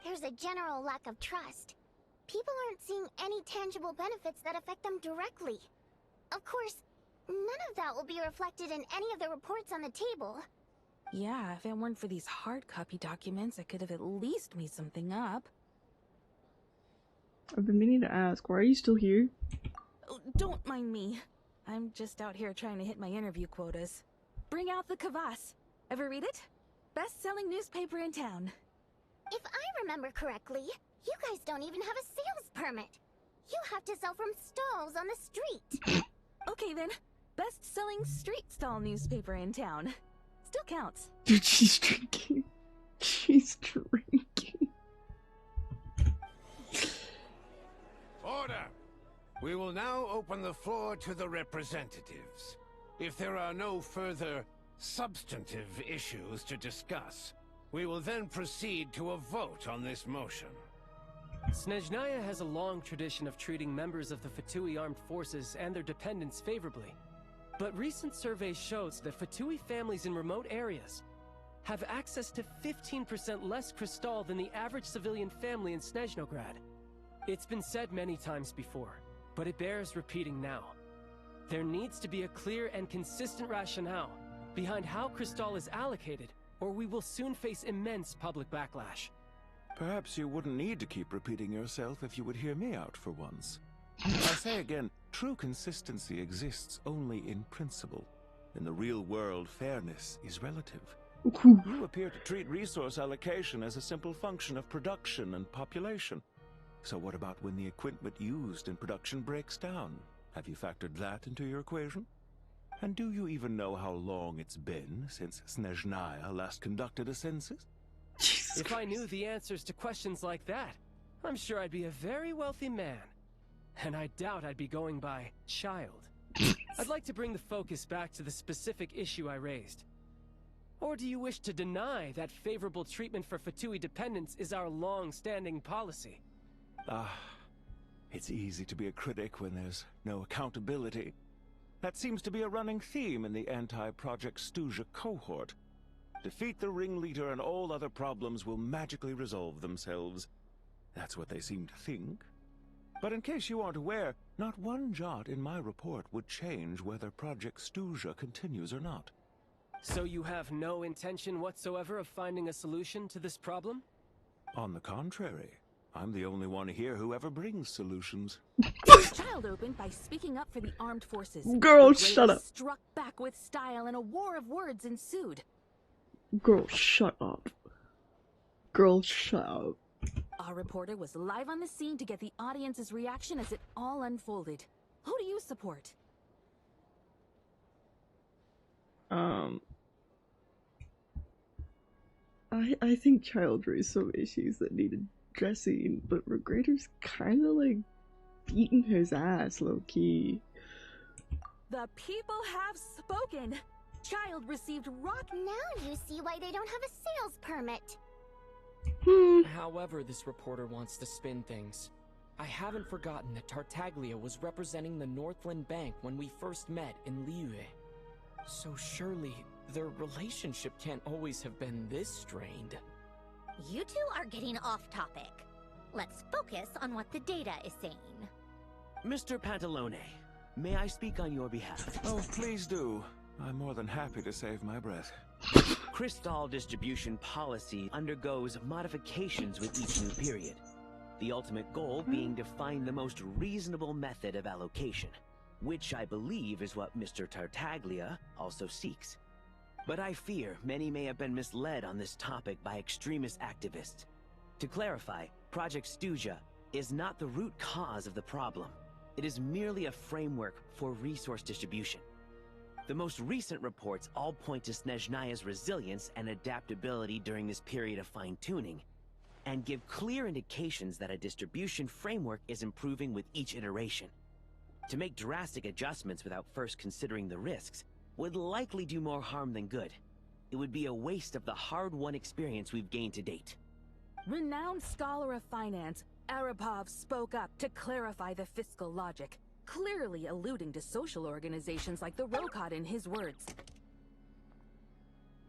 There's a general lack of trust. People aren't seeing any tangible benefits that affect them directly. Of course, none of that will be reflected in any of the reports on the table. Yeah, if it weren't for these hard copy documents, I could have at least made something up. I've been meaning to ask, why are you still here? Oh, don't mind me. I'm just out here trying to hit my interview quotas. Bring out the Kvass. Ever read it? Best-selling newspaper in town. If I remember correctly, you guys don't even have a sales permit. You have to sell from stalls on the street. Okay then, best-selling street stall newspaper in town. Still counts. Dude, she's drinking. She's drinking. Order! We will now open the floor to the representatives. If there are no further substantive issues to discuss, we will then proceed to a vote on this motion. Snezhnaya has a long tradition of treating members of the Fatui armed forces and their dependents favorably. But recent surveys shows that Fatui families in remote areas have access to 15% less crystal than the average civilian family in Snezhnograd. It's been said many times before, but it bears repeating now. There needs to be a clear and consistent rationale behind how Cristal is allocated, or we will soon face immense public backlash. Perhaps you wouldn't need to keep repeating yourself if you would hear me out for once. I say again, true consistency exists only in principle. In the real world, fairness is relative. You appear to treat resource allocation as a simple function of production and population. So what about when the equipment used in production breaks down? Have you factored that into your equation? And do you even know how long it's been since Snezhnaya last conducted a census? If I knew the answers to questions like that, I'm sure I'd be a very wealthy man. And I doubt I'd be going by child. I'd like to bring the focus back to the specific issue I raised. Or do you wish to deny that favorable treatment for Fatui dependents is our long-standing policy? It's easy to be a critic when there's no accountability. That seems to be a running theme in the anti-Project Stuja cohort. Defeat the ringleader and all other problems will magically resolve themselves. That's what they seem to think. But in case you aren't aware, not one jot in my report would change whether Project Stuja continues or not. So you have no intention whatsoever of finding a solution to this problem? On the contrary, I'm the only one here who ever brings solutions. Child opened by speaking up for the armed forces. Girl, shut up. Struck back with style and a war of words ensued. Girl, shut up. Girl, shut up. Our reporter was live on the scene to get the audience's reaction as it all unfolded. Who do you support? I think Child raised some issues that needed addressing, but Regretter's kind of like beating his ass low-key. The people have spoken. Child received rock. Now you see why they don't have a sales permit. However this reporter wants to spin things, I haven't forgotten that Tartaglia was representing the Northland Bank when we first met in Liyue. So surely their relationship can't always have been this strained. You two are getting off topic. Let's focus on what the data is saying. Mr. Pantalone, may I speak on your behalf? Oh, please do. I'm more than happy to save my breath. Cristal distribution policy undergoes modifications with each new period. The ultimate goal being to find the most reasonable method of allocation, which I believe is what Mr. Tartaglia also seeks. But I fear many may have been misled on this topic by extremist activists. To clarify, Project Stuja is not the root cause of the problem. It is merely a framework for resource distribution. The most recent reports all point to Snezhnaya's resilience and adaptability during this period of fine-tuning, and give clear indications that a distribution framework is improving with each iteration. To make drastic adjustments without first considering the risks would likely do more harm than good. It would be a waste of the hard-won experience we've gained to date. Renowned scholar of finance, Arapov spoke up to clarify the fiscal logic, clearly alluding to social organizations like the Rokot in his words.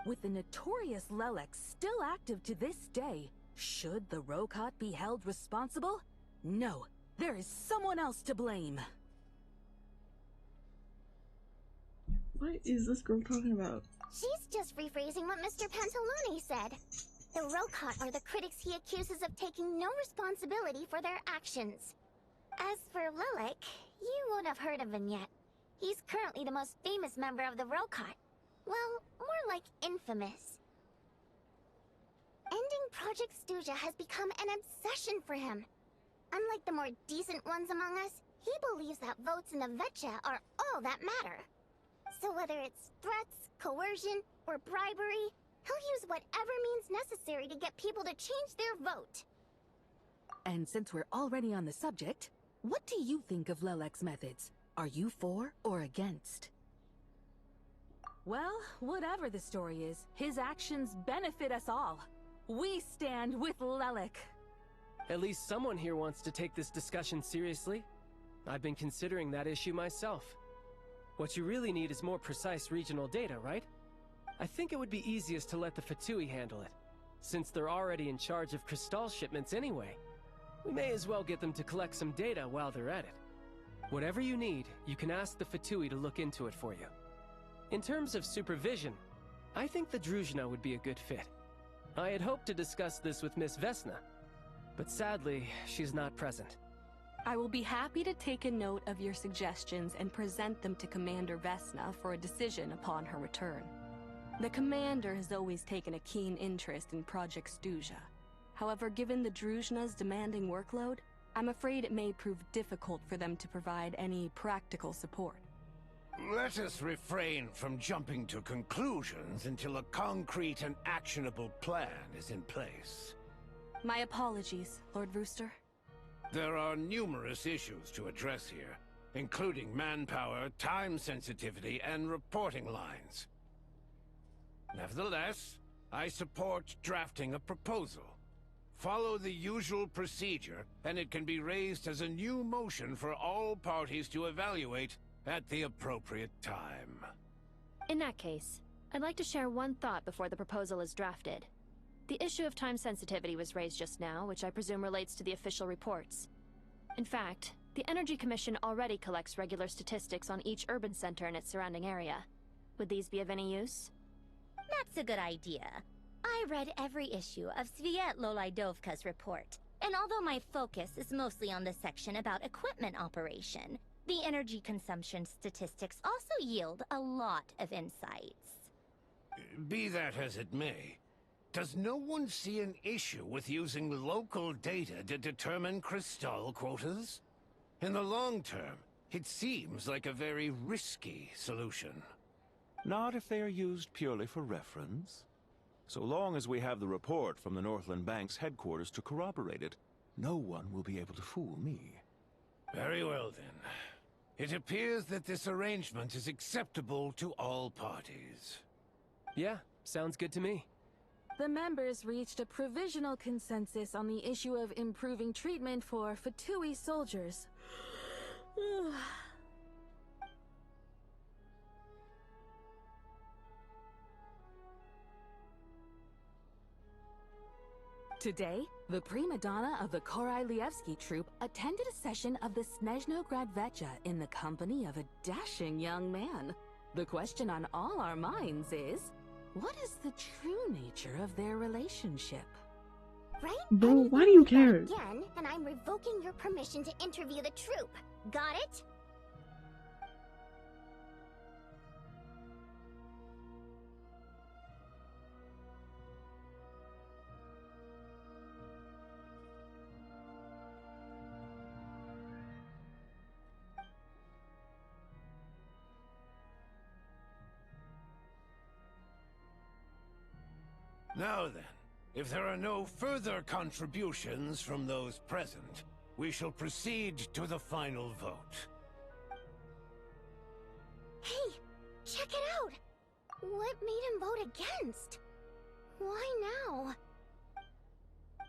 With the notorious Lelek still active to this day, should the Rokot be held responsible? No, there is someone else to blame. What is this girl talking about? She's just rephrasing what Mr. Pantalone said. The Rokot are the critics he accuses of taking no responsibility for their actions. As for Lelek, you won't have heard of him yet. He's currently the most famous member of the Rokot. Well, more like infamous. Ending Project Stuja has become an obsession for him. Unlike the more decent ones among us, he believes that votes in the Vetcha are all that matter. So whether it's threats, coercion, or bribery, he'll use whatever means necessary to get people to change their vote. And since we're already on the subject, what do you think of Lelek's methods? Are you for or against? Well, whatever the story is, his actions benefit us all. We stand with Lelek. At least someone here wants to take this discussion seriously. I've been considering that issue myself. What you really need is more precise regional data, right? I think it would be easiest to let the Fatui handle it, since they're already in charge of Cristal shipments anyway. We may as well get them to collect some data while they're at it. Whatever you need, you can ask the Fatui to look into it for you. In terms of supervision, I think the Druzhna would be a good fit. I had hoped to discuss this with Miss Vesna, but sadly, she's not present. I will be happy to take a note of your suggestions and present them to Commander Vesna for a decision upon her return. The Commander has always taken a keen interest in Project Stuja. However, given the Druzhna's demanding workload, I'm afraid it may prove difficult for them to provide any practical support. Let us refrain from jumping to conclusions until a concrete and actionable plan is in place. My apologies, Lord Rooster. There are numerous issues to address here, including manpower, time sensitivity, and reporting lines. Nevertheless, I support drafting a proposal. Follow the usual procedure, and it can be raised as a new motion for all parties to evaluate at the appropriate time. In that case, I'd like to share one thought before the proposal is drafted. The issue of time sensitivity was raised just now, which I presume relates to the official reports. In fact, the Energy Commission already collects regular statistics on each urban center and its surrounding area. Would these be of any use? That's a good idea. I read every issue of Sviet Lolaidovka's report, and although my focus is mostly on the section about equipment operation, the energy consumption statistics also yield a lot of insights. Be that as it may, does no one see an issue with using local data to determine Cristal quotas? In the long term, it seems like a very risky solution. Not if they are used purely for reference. So long as we have the report from the Northland Bank's headquarters to corroborate it, no one will be able to fool me. Very well then. It appears that this arrangement is acceptable to all parties. Yeah, sounds good to me. The members reached a provisional consensus on the issue of improving treatment for Fatui soldiers. Today, the prima donna of the Korailievsky troupe attended a session of the Snezhnograd Vecha in the company of a dashing young man. The question on all our minds is, what is the true nature of their relationship? Right? Bro, why do you care? Again, and I'm revoking your permission to interview the troupe. Got it? Now then, if there are no further contributions from those present, we shall proceed to the final vote. Hey, check it out! What made him vote against? Why now?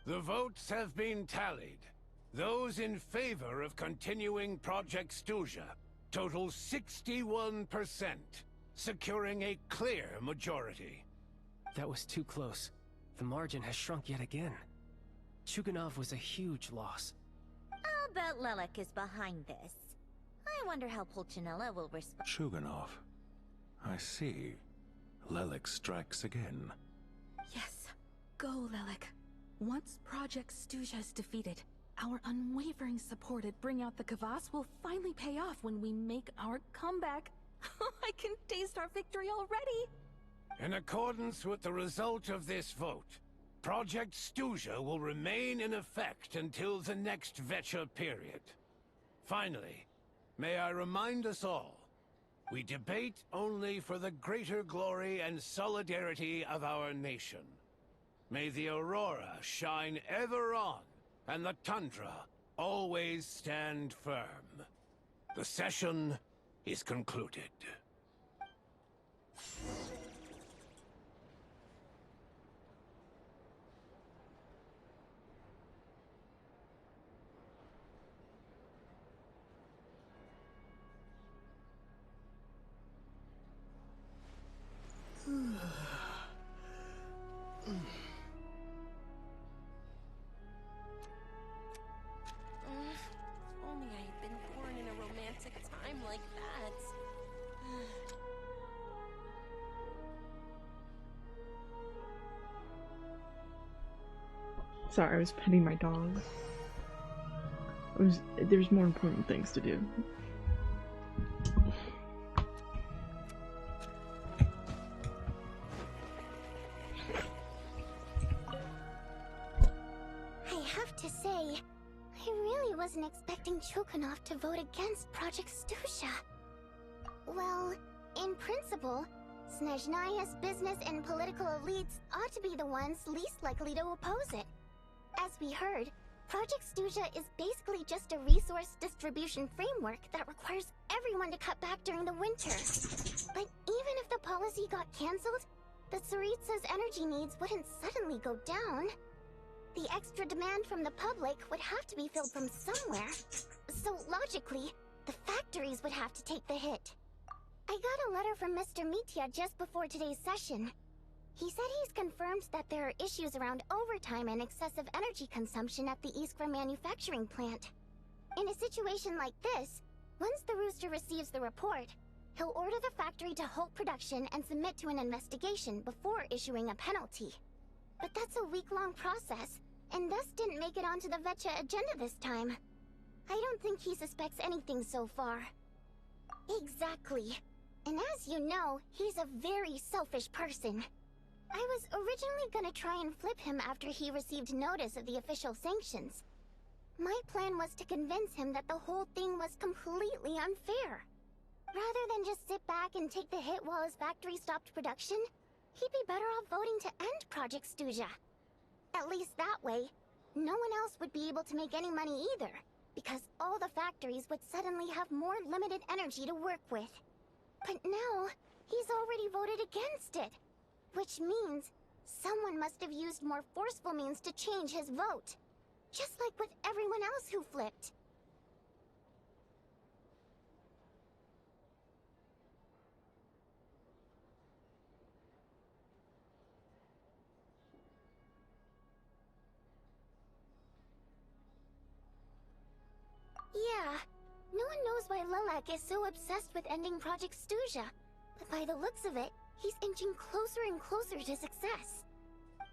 The votes have been tallied. Those in favor of continuing Project Stuja total 61%, securing a clear majority. That was too close. The margin has shrunk yet again. Chuganov was a huge loss. I'll bet Lelek is behind this. I wonder how Pulcinella will respond. Chuganov. I see. Lelek strikes again. Yes. Go, Lelek. Once Project Stuja is defeated, our unwavering support at Bring Out the Kvass will finally pay off when we make our comeback. I can taste our victory already! In accordance with the result of this vote, Project Stuja will remain in effect until the next Vecha period. Finally, may I remind us all, we debate only for the greater glory and solidarity of our nation. May the Aurora shine ever on, and the Tundra always stand firm. The session is concluded. If only I had been born in a romantic time like that. Sorry, I was petting my dog. There's more important things to do. I have to say, I really wasn't expecting Chulkanov to vote against Project Stusha. Well, in principle, Snezhnaya's business and political elites ought to be the ones least likely to oppose it. As we heard, Project Stusha is basically just a resource distribution framework that requires everyone to cut back during the winter. But even if the policy got cancelled, the Tsaritsa's energy needs wouldn't suddenly go down. The extra demand from the public would have to be filled from somewhere. So logically, the factories would have to take the hit. I got a letter from Mr. Mitya just before today's session. He said he's confirmed that there are issues around overtime and excessive energy consumption at the Iskra manufacturing plant. In a situation like this, once the Rooster receives the report, he'll order the factory to halt production and submit to an investigation before issuing a penalty. But that's a week-long process, and thus didn't make it onto the Vetcha agenda this time. I don't think he suspects anything so far. Exactly. And as you know, he's a very selfish person. I was originally gonna try and flip him after he received notice of the official sanctions. My plan was to convince him that the whole thing was completely unfair. Rather than just sit back and take the hit while his factory stopped production, he'd be better off voting to end Project Stusha. At least that way, no one else would be able to make any money either, because all the factories would suddenly have more limited energy to work with. But now, he's already voted against it. Which means, someone must have used more forceful means to change his vote. Just like with everyone else who flipped. Yeah, no one knows why Lelek is so obsessed with ending Project Stusha. But by the looks of it, he's inching closer and closer to success.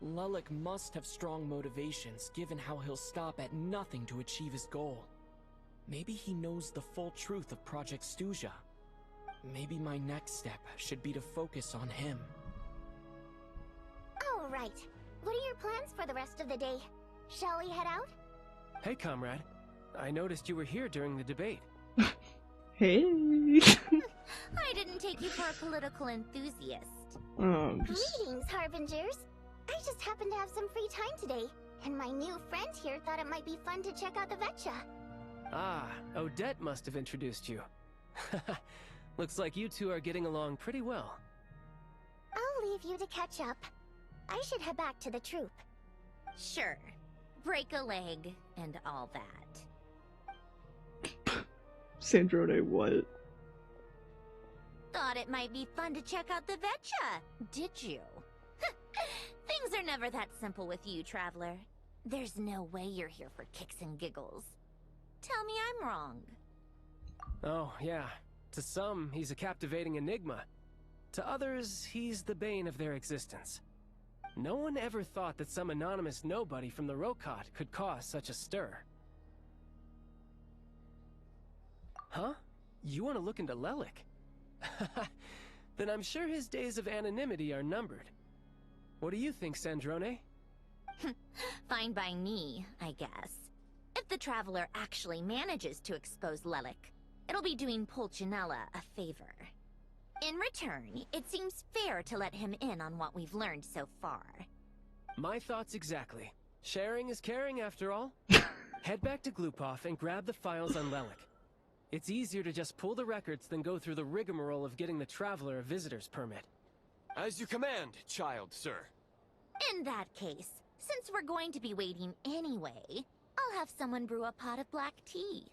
Lelek must have strong motivations, given how he'll stop at nothing to achieve his goal. Maybe he knows the full truth of Project Stusha. Maybe my next step should be to focus on him. All right. What are your plans for the rest of the day? Shall we head out? Hey, comrade. I noticed you were here during the debate. Hey! I didn't take you for a political enthusiast. Greetings, Harbingers. I just happened to have some free time today, and my new friend here thought it might be fun to check out the Vetcha. Ah, Odette must have introduced you. Looks like you two are getting along pretty well. I'll leave you to catch up. I should head back to the troop. Sure. Break a leg and all that. Sandrone, what? Thought it might be fun to check out the Vetcha, did you? Things are never that simple with you, Traveler. There's no way you're here for kicks and giggles. Tell me I'm wrong. Oh, yeah. To some, he's a captivating enigma. To others, he's the bane of their existence. No one ever thought that some anonymous nobody from the Rokot could cause such a stir. Huh? You want to look into Lelek? Then I'm sure his days of anonymity are numbered. What do you think, Sandrone? Fine by me, I guess. If the Traveler actually manages to expose Lelek, it'll be doing Pulcinella a favor. In return, it seems fair to let him in on what we've learned so far. My thoughts exactly. Sharing is caring, after all. Head back to Glupov and grab the files on Lelek. It's easier to just pull the records than go through the rigmarole of getting the Traveler a visitor's permit. As you command, child, sir. In that case, since we're going to be waiting anyway, I'll have someone brew a pot of black tea.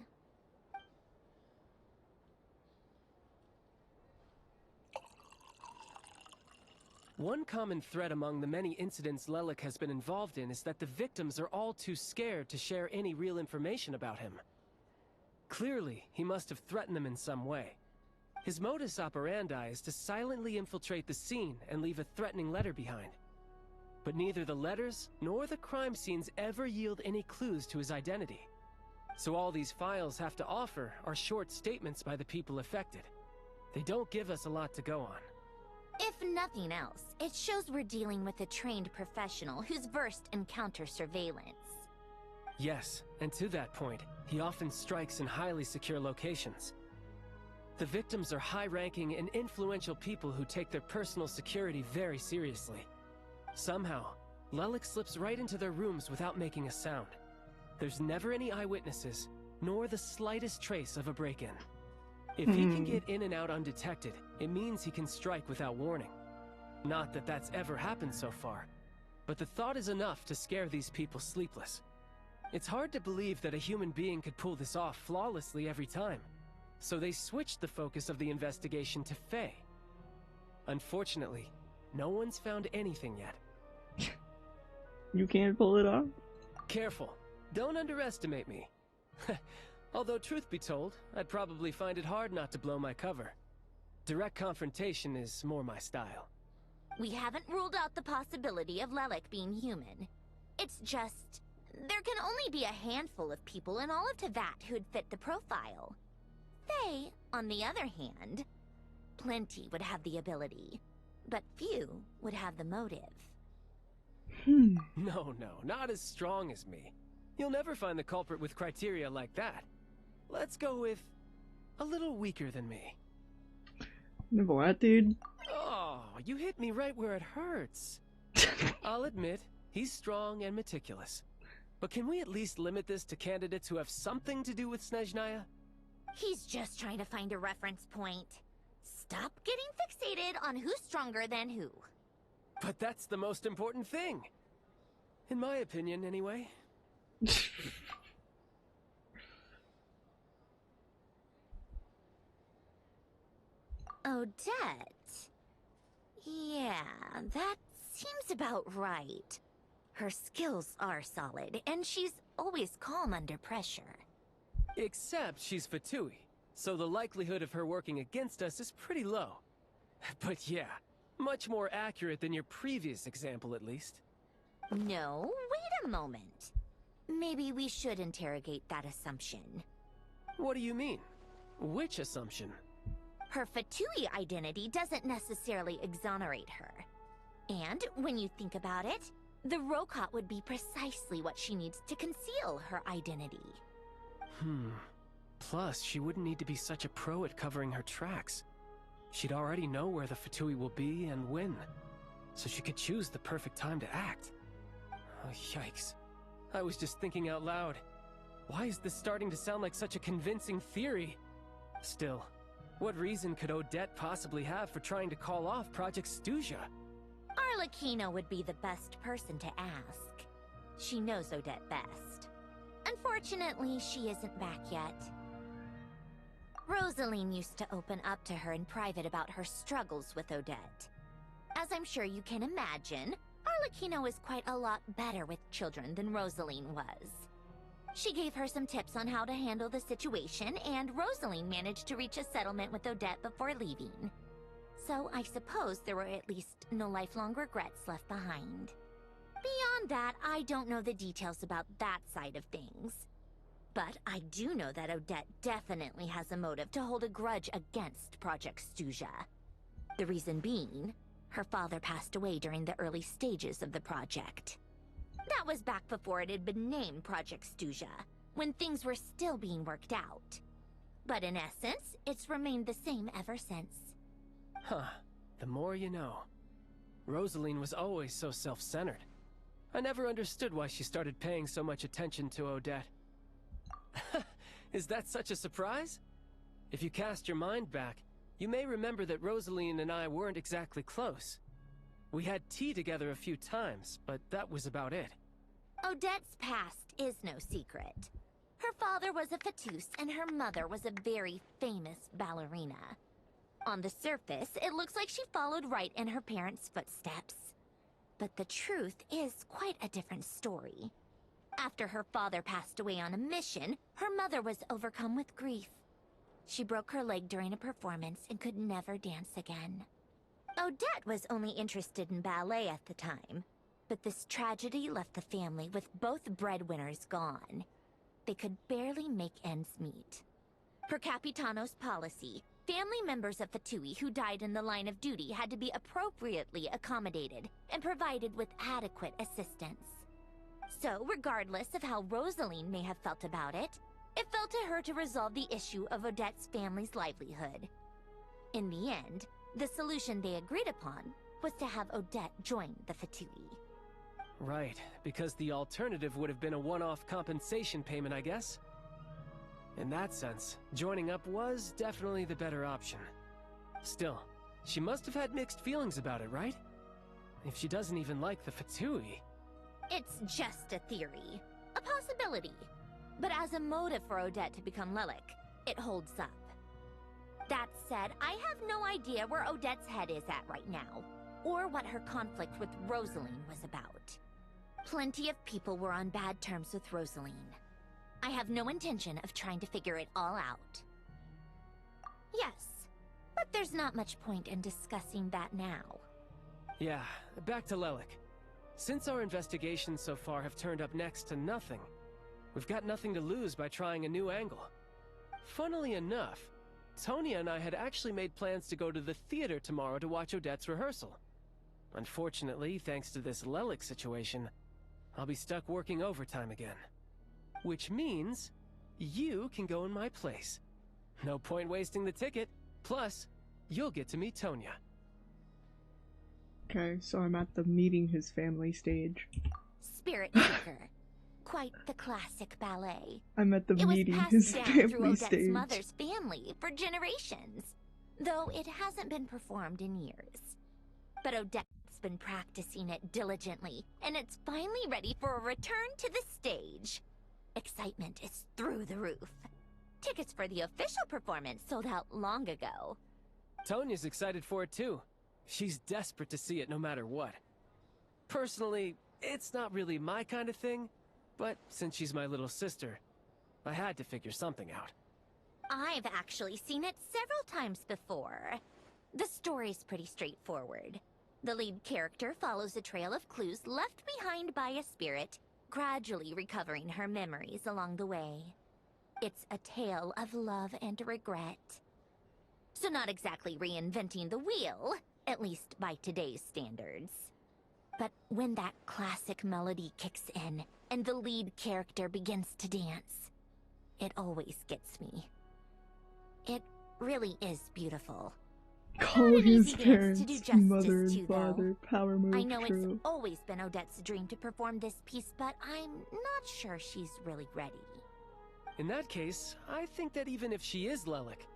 One common thread among the many incidents Lelek has been involved in is that the victims are all too scared to share any real information about him. Clearly, he must have threatened them in some way. His modus operandi is to silently infiltrate the scene and leave a threatening letter behind. but neither the letters nor the crime scenes ever yield any clues to his identity. So all these files have to offer are short statements by the people affected. They don't give us a lot to go on. If nothing else, it shows we're dealing with a trained professional who's versed in counter-surveillance. Yes, and to that point, he often strikes in highly secure locations. The victims are high-ranking and influential people who take their personal security very seriously. Somehow, Lelik slips right into their rooms without making a sound. There's never any eyewitnesses, nor the slightest trace of a break-in. If he can get in and out undetected, it means he can strike without warning. Not that that's ever happened so far, but the thought is enough to scare these people sleepless. It's hard to believe that a human being could pull this off flawlessly every time, so they switched the focus of the investigation to Faye. Unfortunately, no one's found anything yet. You can't pull it off? Careful. Don't underestimate me. Although, truth be told, I'd probably find it hard not to blow my cover. Direct confrontation is more my style. We haven't ruled out the possibility of Lelik being human. It's just, there can only be a handful of people in all of Teyvat who'd fit the profile. Faye, on the other hand, plenty would have the ability, but few would have the motive. No, not as strong as me. You'll never find the culprit with criteria like that. Let's go with a little weaker than me. What, dude? Oh, you hit me right where it hurts. I'll admit, he's strong and meticulous. But can we at least limit this to candidates who have something to do with Snezhnaya? He's just trying to find a reference point. Stop getting fixated on who's stronger than who. But that's the most important thing. In my opinion, anyway. Odette. Yeah, that seems about right. Her skills are solid, and she's always calm under pressure. Except she's Fatui, so the likelihood of her working against us is pretty low. But yeah, much more accurate than your previous example, at least. No, wait a moment. Maybe we should interrogate that assumption. What do you mean? Which assumption? Her Fatui identity doesn't necessarily exonerate her. And when you think about it, the Rokot would be precisely what she needs to conceal her identity. Plus, she wouldn't need to be such a pro at covering her tracks. She'd already know where the Fatui will be and when, so she could choose the perfect time to act. Oh, yikes. I was just thinking out loud. Why is this starting to sound like such a convincing theory? Still, what reason could Odette possibly have for trying to call off Project Stuja? Arlecchino would be the best person to ask. She knows Odette best. Unfortunately, she isn't back yet. Rosaline used to open up to her in private about her struggles with Odette. As I'm sure you can imagine, Arlecchino is quite a lot better with children than Rosaline was. She gave her some tips on how to handle the situation, and Rosaline managed to reach a settlement with Odette before leaving. So I suppose there were at least no lifelong regrets left behind. Beyond that, I don't know the details about that side of things. But I do know that Odette definitely has a motive to hold a grudge against Project Stuja. The reason being, her father passed away during the early stages of the project. That was back before it had been named Project Stuja, when things were still being worked out. But in essence, it's remained the same ever since. Huh. The more you know. Rosaline was always so self-centered. I never understood why she started paying so much attention to Odette. Is that such a surprise? If you cast your mind back, you may remember that Rosaline and I weren't exactly close. We had tea together a few times, but that was about it. Odette's past is no secret. Her father was a Fatus, and her mother was a very famous ballerina. On the surface, it looks like she followed right in her parents' footsteps. But the truth is quite a different story. After her father passed away on a mission, her mother was overcome with grief. She broke her leg during a performance and could never dance again. Odette was only interested in ballet at the time, But this tragedy left the family with both breadwinners gone. They could barely make ends meet. Per Capitano's policy, family members of Fatui who died in the line of duty had to be appropriately accommodated and provided with adequate assistance. So, regardless of how Rosaline may have felt about it, it fell to her to resolve the issue of Odette's family's livelihood. In the end, the solution they agreed upon was to have Odette join the Fatui. Right, because the alternative would have been a one-off compensation payment, I guess. In that sense, joining up was definitely the better option. Still, she must have had mixed feelings about it, right? If she doesn't even like the Fatui... It's just a theory. A possibility. But as a motive for Odette to become Lelik, it holds up. That said, I have no idea where Odette's head is at right now, or what her conflict with Rosaline was about. Plenty of people were on bad terms with Rosaline. I have no intention of trying to figure it all out. Yes, but there's not much point in discussing that now. Yeah, back to Lelik. Since our investigations so far have turned up next to nothing, we've got nothing to lose by trying a new angle. Funnily enough, Tonya and I had actually made plans to go to the theater tomorrow to watch Odette's rehearsal. Unfortunately, thanks to this Lelik situation, I'll be stuck working overtime again. Which means, you can go in my place. No point wasting the ticket, plus, you'll get to meet Tonya. Okay, so I'm at the meeting his family stage. Spirit Seeker. Quite the classic ballet. I'm at the meeting his It was passed down family through Odette's stage. mother's family for generations, though it hasn't been performed in years. But Odette's been practicing it diligently, and it's finally ready for a return to the stage. Excitement is through the roof. Tickets for the official performance sold out long ago. Tonya's excited for it too. She's desperate to see it no matter what. Personally, it's not really my kind of thing, but since she's my little sister, I had to figure something out. I've actually seen it several times before. The story's pretty straightforward. The lead character follows a trail of clues left behind by a spirit, gradually recovering her memories along the way. It's a tale of love and regret. So not exactly reinventing the wheel, at least by today's standards. But when that classic melody kicks in and the lead character begins to dance, it always gets me. It really is beautiful. Call Not an his easy dance parents, to do justice mother and to, though. father, power move I know true. it's always been Odette's dream to perform this piece, but I'm not sure she's really ready. In that case, I think that even if she is Lelik,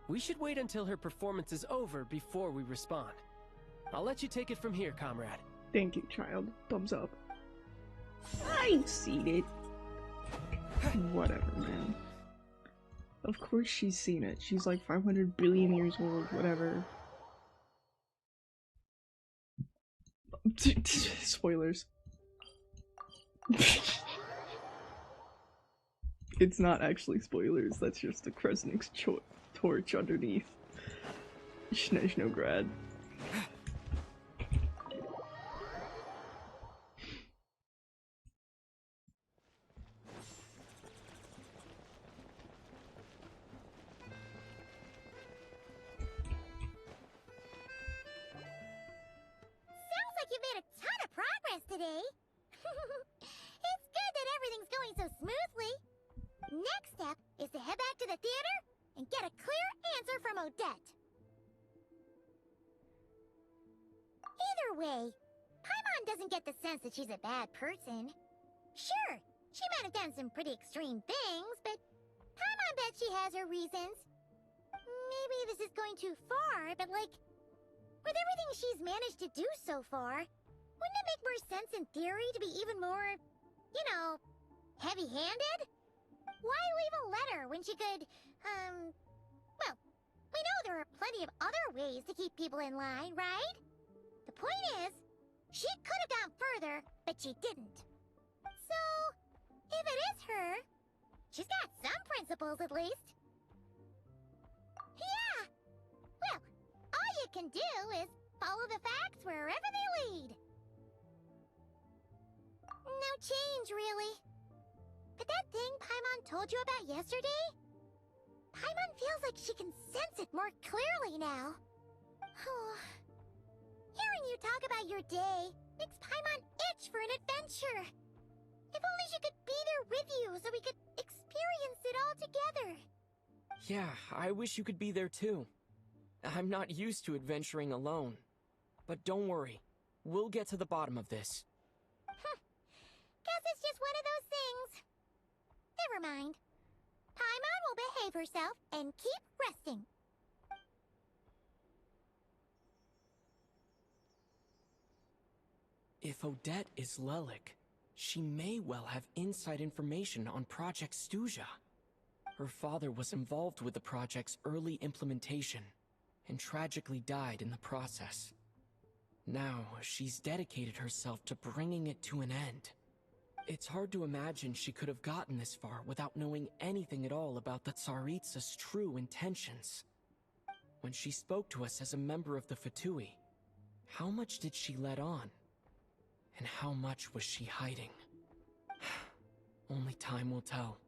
we should wait until her performance is over before we respond. I'll let you take it from here, comrade. Thank you, child. Thumbs up. I've seen it. Whatever, man. Of course she's seen it. She's like 500 billion years old, whatever. Spoilers. It's not actually spoilers, that's just the Kresnik's torch underneath Snezhnograd. Sounds like you made a ton of progress today. It's good that everything's going so smoothly. Next step is to head back to the theater and get a clear answer from Odette. Either way, Paimon doesn't get the sense that she's a bad person. Sure, she might have done some pretty extreme things, but Paimon bet she has her reasons. Maybe this is going too far, but like, with everything she's managed to do so far, wouldn't it make more sense in theory to be even more, you know, heavy-handed? Why leave a letter when she could, well, we know there are plenty of other ways to keep people in line, right? The point is, she could have gone further, but she didn't. So, if it is her, she's got some principles at least. Yeah! Well, all you can do is follow the facts wherever they lead. No change, really. But that thing Paimon told you about yesterday? Paimon feels like she can sense it more clearly now. Hearing you talk about your day makes Paimon itch for an adventure. If only she could be there with you so we could experience it all together. Yeah, I wish you could be there too. I'm not used to adventuring alone. But don't worry, we'll get to the bottom of this. Guess it's just one of those things. Never mind. Paimon will behave herself and keep resting. If Odette is Lelik, she may well have inside information on Project Stuja. Her father was involved with the project's early implementation, and tragically died in the process. Now, she's dedicated herself to bringing it to an end. It's hard to imagine she could have gotten this far without knowing anything at all about the Tsaritsa's true intentions. When she spoke to us as a member of the Fatui, how much did she let on? And how much was she hiding? Only time will tell.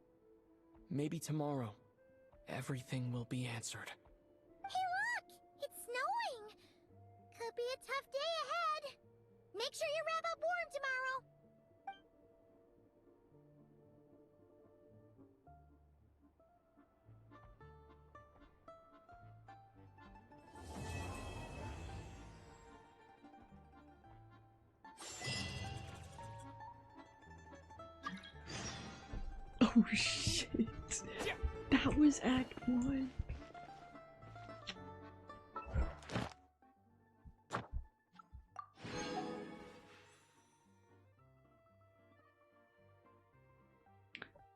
Maybe tomorrow, everything will be answered. Hey look! It's snowing! Could be a tough day ahead. Make sure you wrap up warm tomorrow. Oh shit. That was Act 1.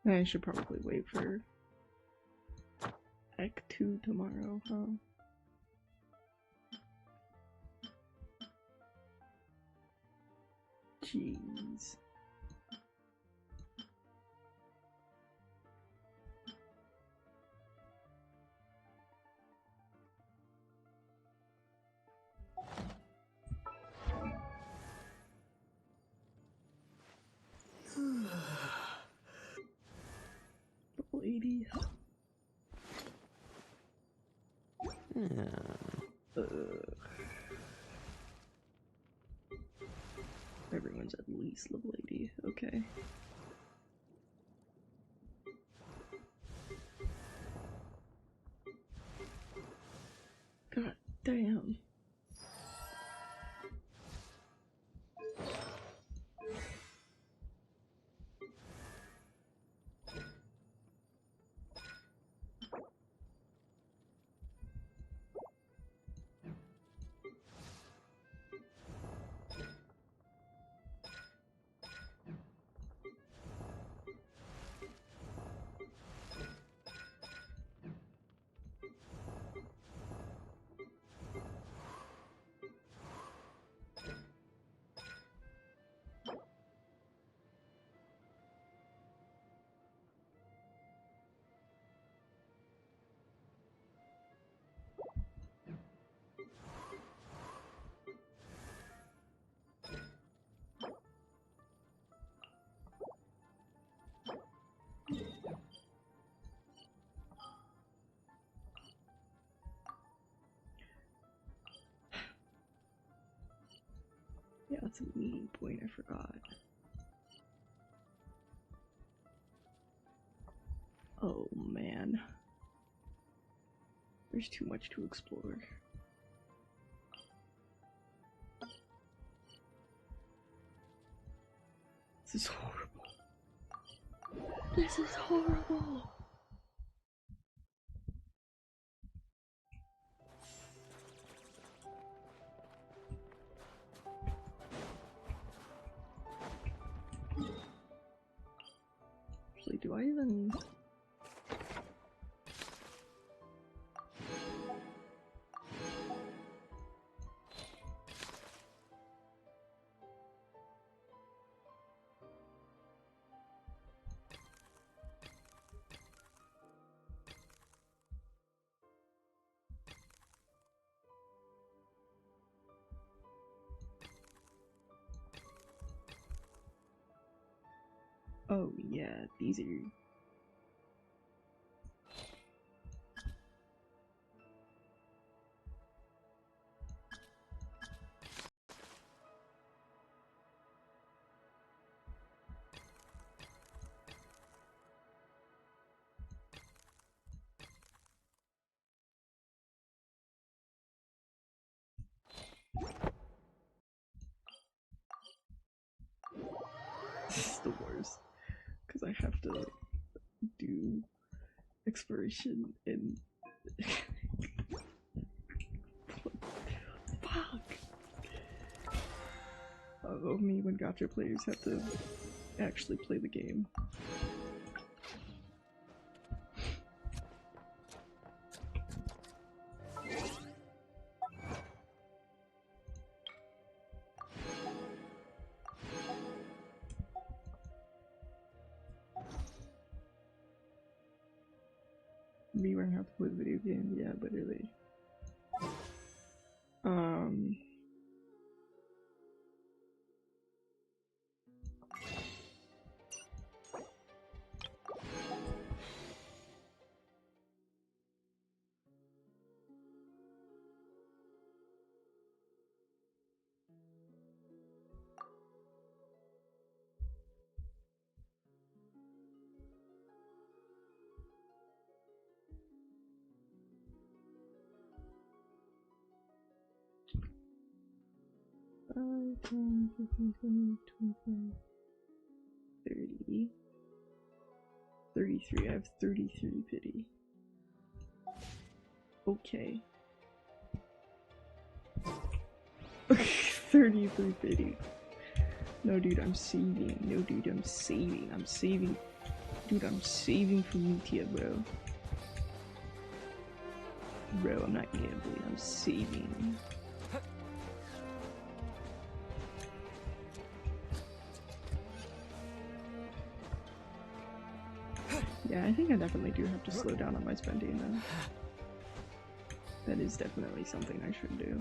I should probably wait for Act 2 tomorrow, huh? Jeez. Lady. Everyone's at least level 80. Okay. God damn. Yeah, that's a meeting point, I forgot. Oh man. There's too much to explore. This is horrible. This is horrible. Actually, do I even... Oh yeah, these are... This is the worst, because I have to do exploration and fuck. Oh, me when gacha players have to actually play the game. Me learn how to play video games, yeah, literally. Five, 10, 15, 20, 25, 30, 33. I have 33 pity. Okay. 33 pity. No, dude, I'm saving. No, dude, I'm saving. I'm saving. Dude, I'm saving for Mutia, bro. Bro, I'm not gambling. I'm saving. Yeah, I think I definitely do have to slow down on my spending, though. That is definitely something I should do.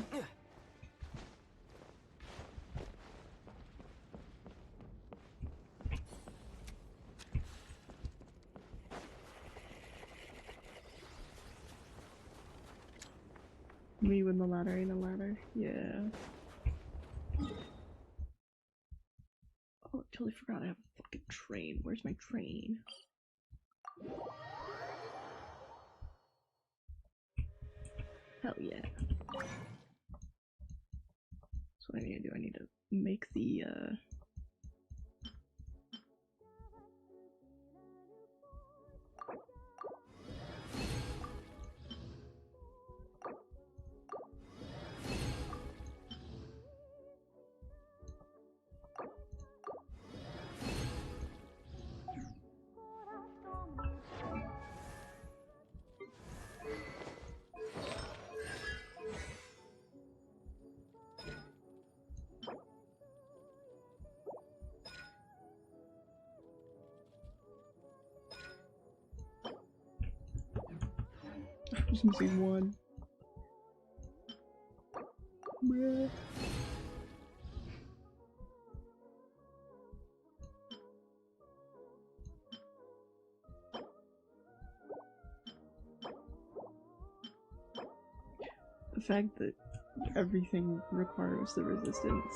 Me when the ladder ain't a ladder. Yeah. Oh, I totally forgot I have a fucking train. Where's my train? Hell yeah. So what I need to do, I need to make the, I'm just missing one. Bruh. The fact that everything requires the resistance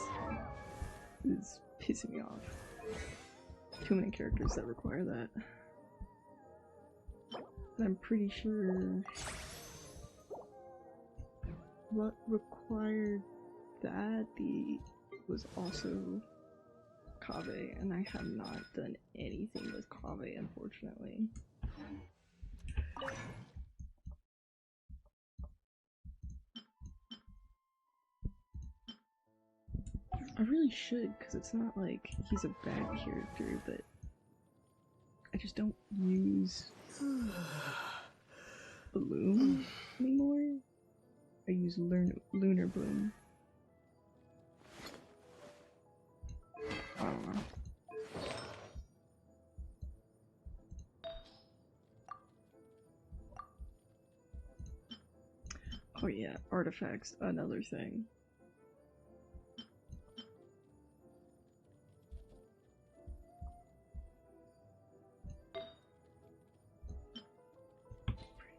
is pissing me off. Too many characters that require that. And I'm pretty sure what required that was also Kaveh, and I have not done anything with Kaveh, unfortunately. I really should, because it's not like he's a bad character, but I just don't use Bloom anymore. I use Lunar Bloom. I don't know. Oh yeah, artifacts, another thing.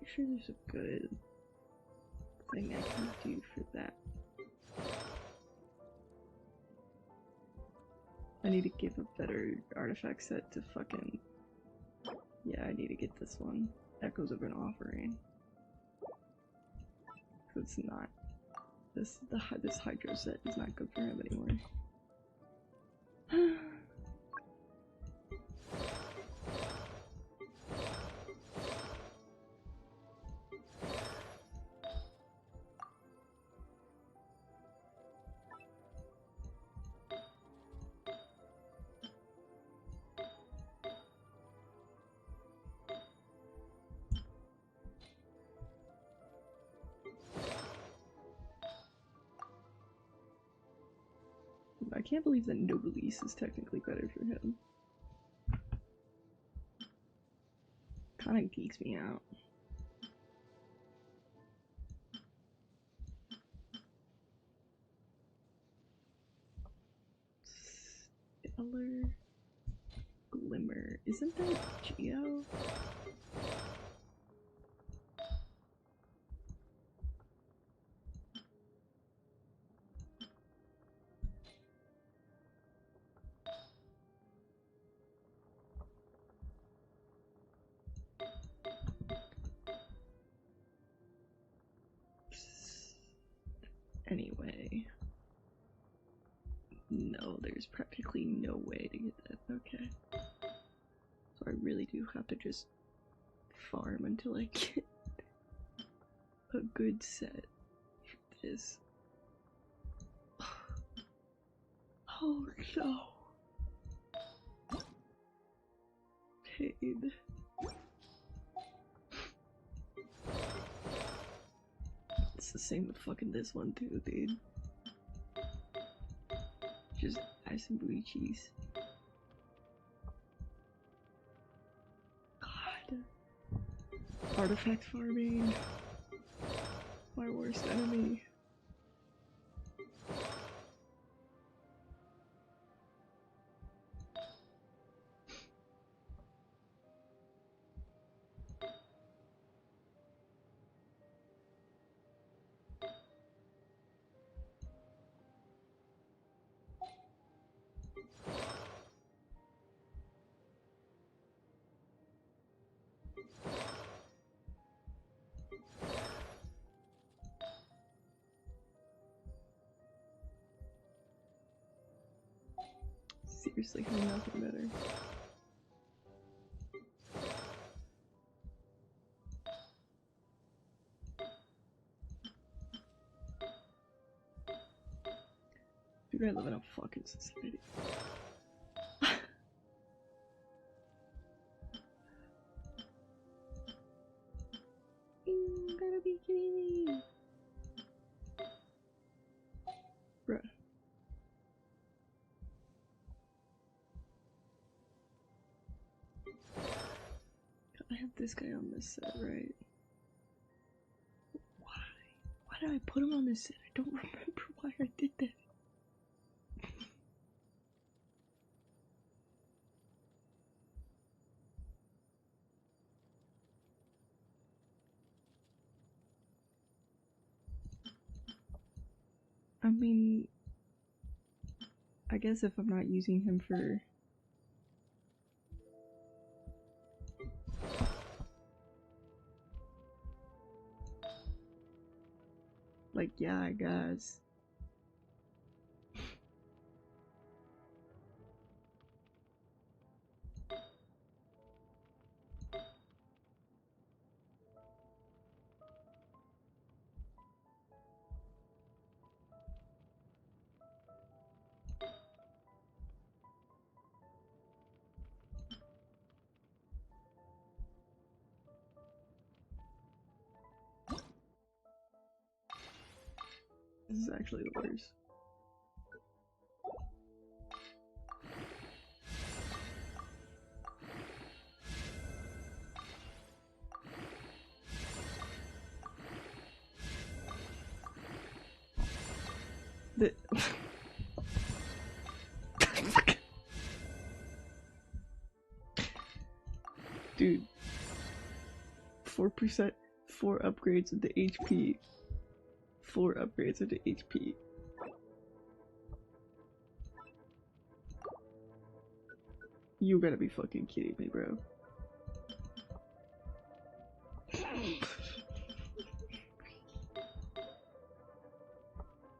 Pretty sure there's a good thing I can do for that. I need to give a better artifact set to fucking... Yeah, I need to get this one. Echoes of an Offering. It's not. This Hydro set is not good for him anymore. I can't believe that no release is technically better for him. Kinda geeks me out. Stellar Glimmer. Isn't that Geo? Anyway. No, there's practically no way to get that. Okay. So I really do have to just farm until I get a good set for this. Oh no. Pain. It's the same with fucking this one too, dude. Just ice and booty cheese. God. Artifact farming. My worst enemy. Seriously, have nothing better. Dude, I live in a fucking society. You gotta be kidding me. Bruh. I have this guy on this set, right? Why? Why did I put him on this set? I don't remember why I did that. I mean, I guess if I'm not using him for... Like, yeah, I guess. This is actually the worst. Dude, 4%. 4 upgrades of the HP. 4 upgrades of the HP. You gotta be fucking kidding me, bro.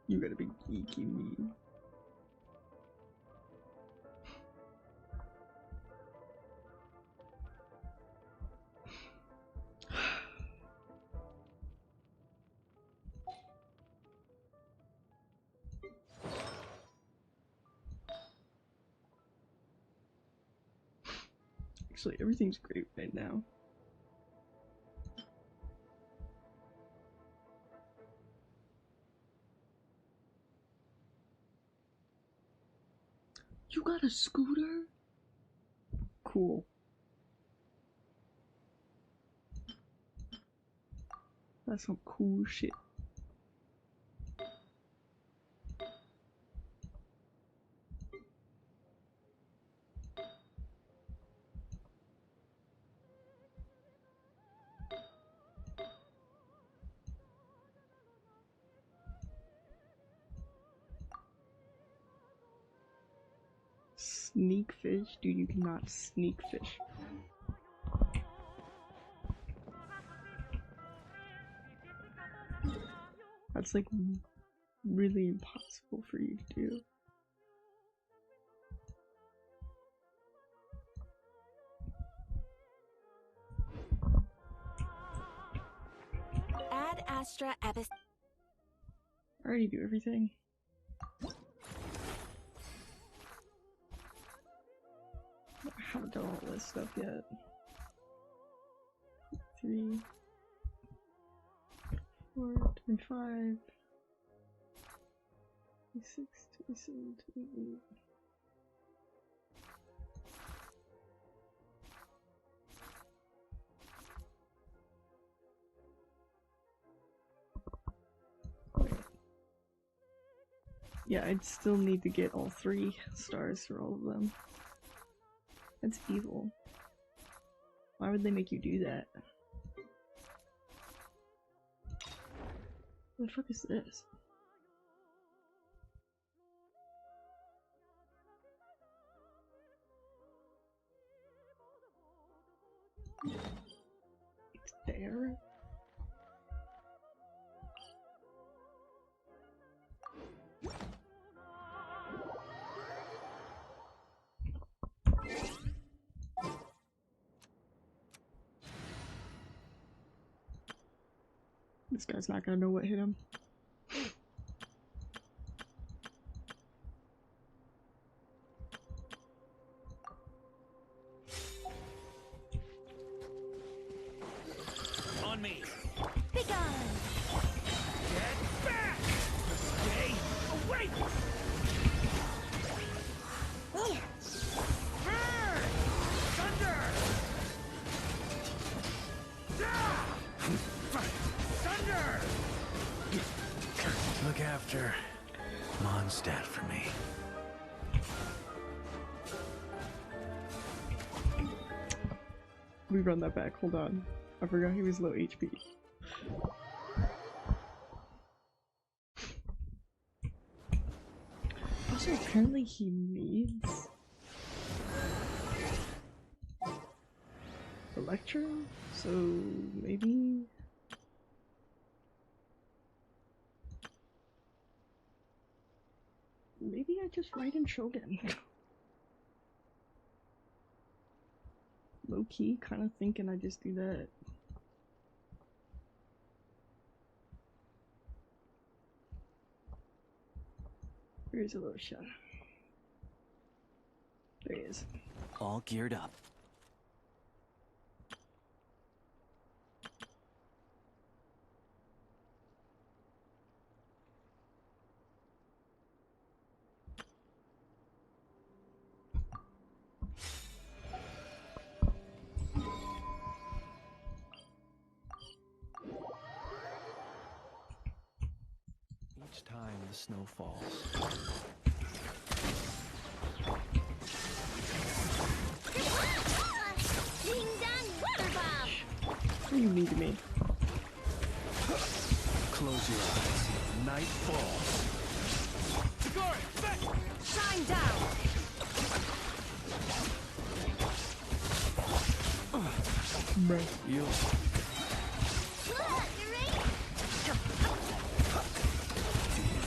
You gotta be geeking me. Actually, everything's great right now. You got a scooter? Cool. That's some cool shit. Sneak fish? Dude, you cannot sneak fish. That's like really impossible for you to do. Ad Astra Abyss. I already do everything. I haven't done all this stuff yet. 3, 4, 25, 26, 27, 28. Yeah, I'd still need to get all 3 stars for all of them. That's evil. Why would they make you do that? What the fuck is this? It's there? This guy's not gonna know what hit him. On me. Be gone! Get back! Stay away! Burn! Thunder! Thunder! Look after Mondstadt for me. We run that back, hold on. I forgot he was low HP. Also, apparently he needs Electro, so maybe I just write in Shogun. Low key, kind of thinking I just do that. Here's a little shot. There he is. All geared up. Each time the snow falls. You need me. Close your eyes. Night falls. Shine down! Bro. You.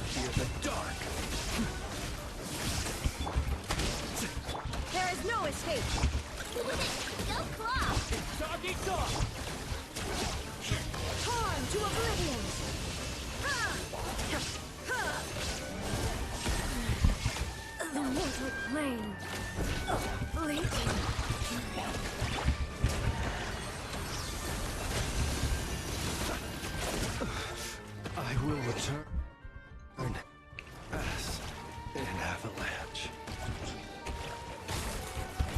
Fear the dark. There is no escape! Go claw! Dog eat dog! Torn to oblivion! The mortal plane bleeding. I will return as an avalanche.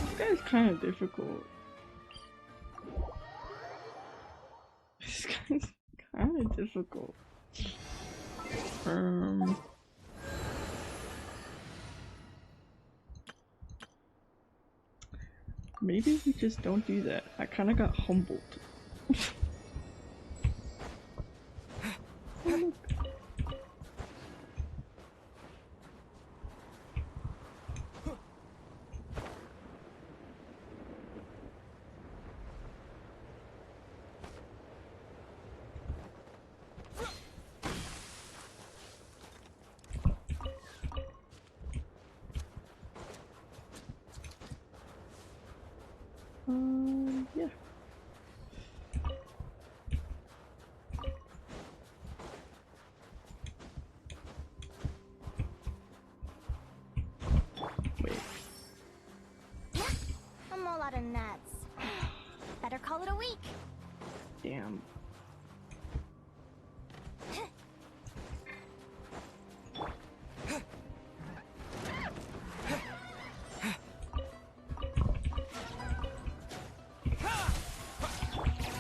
This guy's kind of difficult. This guy's kind of difficult. Maybe we just don't do that. I kind of got humbled. Oh, look. Yeah. Wait. I'm all out of nuts. Better call it a week. Damn.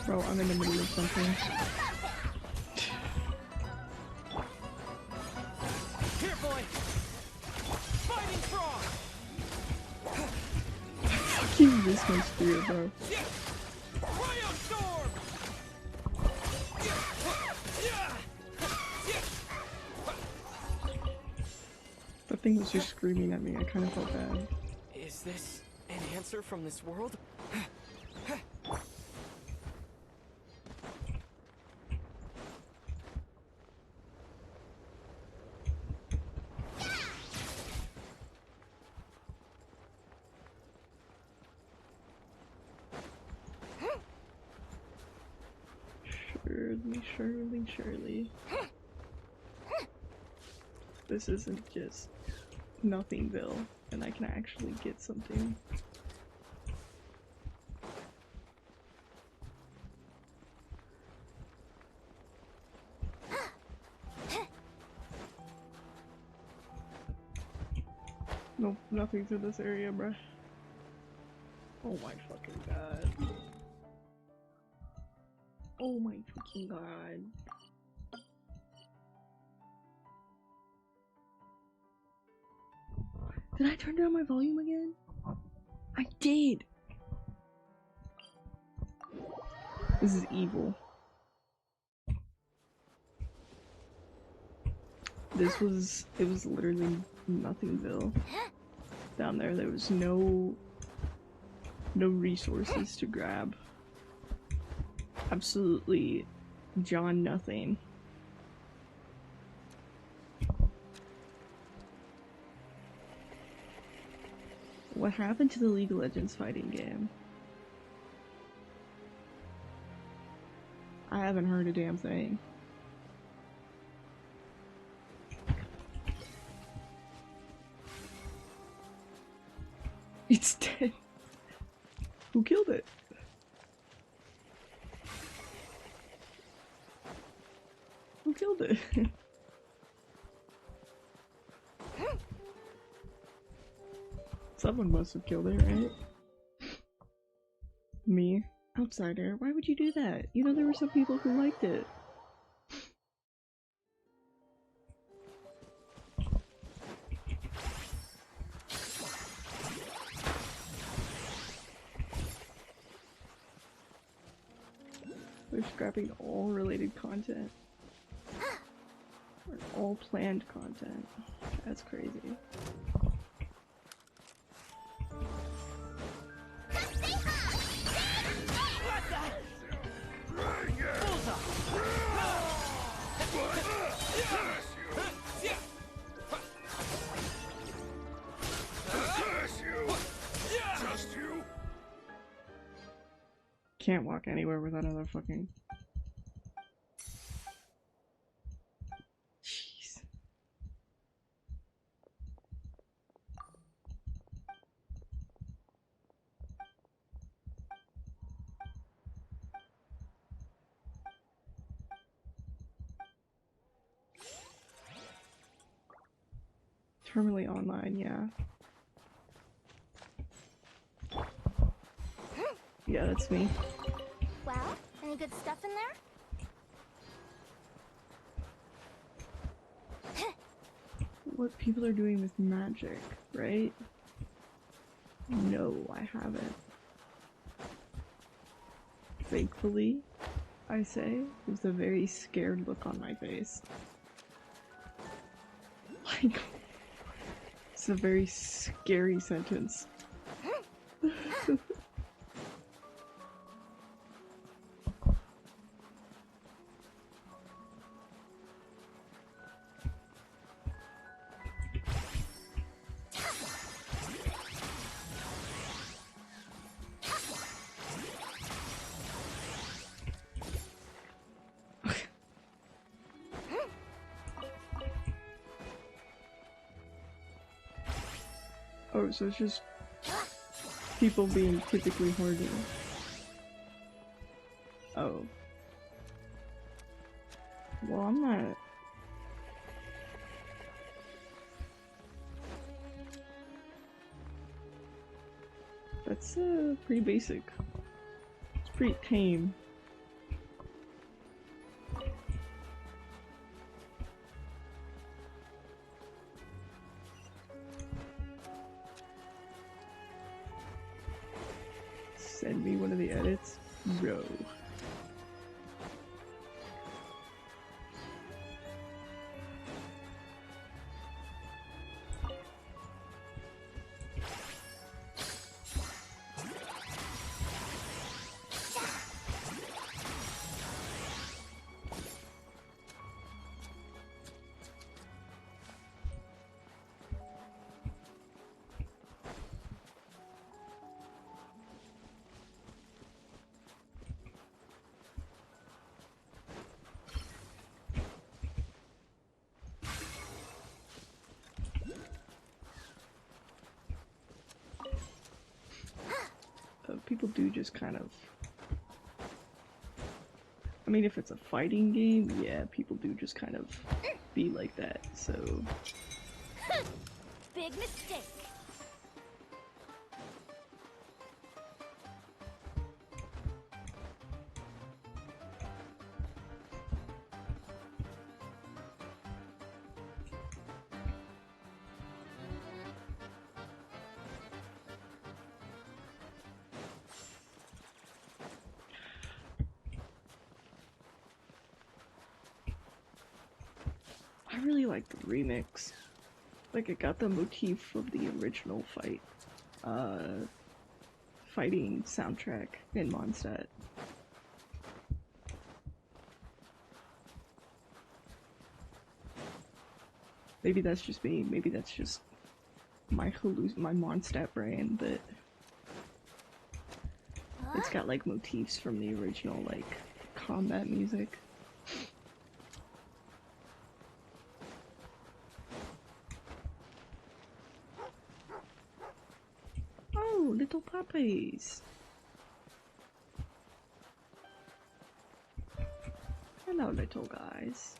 Bro, I'm in the middle of something. Here, boy! Fighting frog! Fucking this much fear, bro. Cryo storm! That thing was just screaming at me. I kind of felt bad. Is this an answer from this world? Surely. This isn't just Nothingville, and I can actually get something. Nope, nothing through this area, bruh. Oh my fucking god. Oh my fucking god. Did I turn down my volume again? I did! This is evil. It was literally Nothingville. Down there, there was no resources to grab. Absolutely John nothing. What happened to the League of Legends fighting game? I haven't heard a damn thing. It's dead. Who killed it? Who killed it? Someone must have killed it, right? Me? Outsider? Why would you do that? You know there were some people who liked it. They're scrapping all related content. All planned content. That's crazy. Can't walk anywhere without another fucking. Jeez. Terminally online, yeah. Yeah, that's me. Well, any good stuff in there? What people are doing with magic, right? No, I haven't. Thankfully, I say, with a very scared look on my face. Like, it's a very scary sentence. Oh, so it's just people being typically horny. Oh. Well, I'm not. That's pretty basic. It's pretty tame. Send me one of the edits, bro. People do just kind of. I mean, if it's a fighting game, yeah, people do just kind of be like that, so. Big mistake. I really like the remix. Like, it got the motif of the original fighting soundtrack in Mondstadt. Maybe that's just me, maybe that's just my Mondstadt brain, but it's got like motifs from the original, like, combat music. Oh, little puppies. Hello, little guys.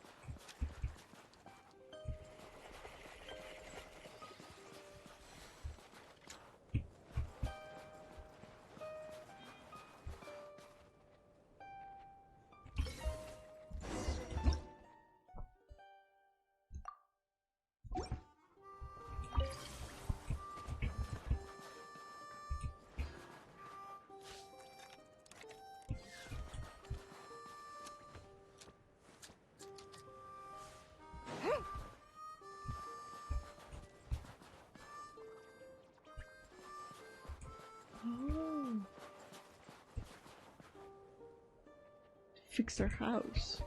fix our house.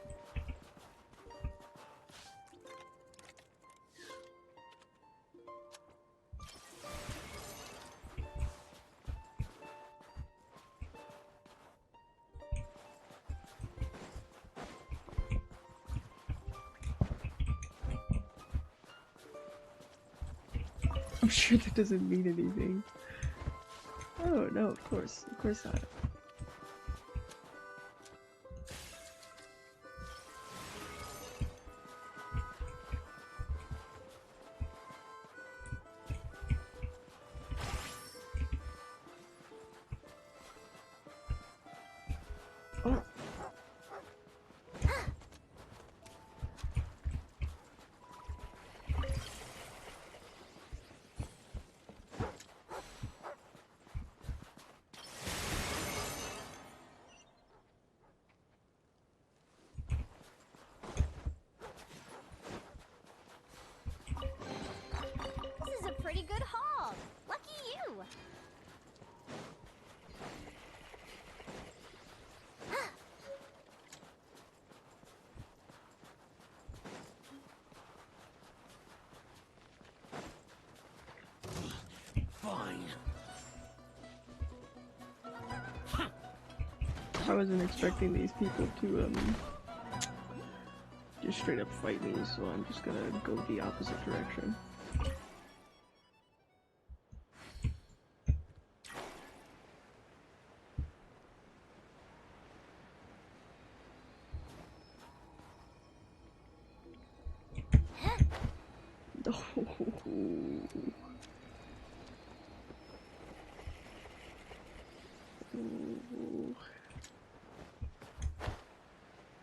I'm sure that doesn't mean anything. Oh no, of course not. Oh. This is a pretty good haul. Lucky you. Fine. I wasn't expecting these people to just straight up fight me, so I'm just gonna go the opposite direction.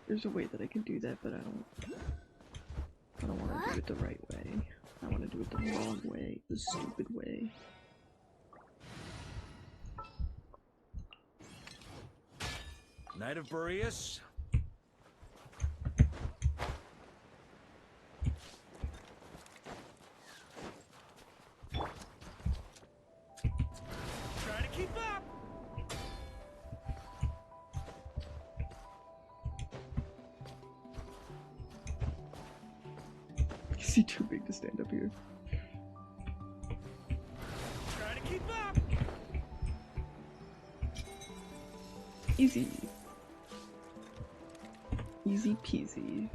There's a way that I can do that, but I don't want to do it the right way. I want to do it the wrong way, the stupid way. Knight of Boreas? Try to keep up! Is he too big to stand up here? Try to keep up! Easy. Easy peasy.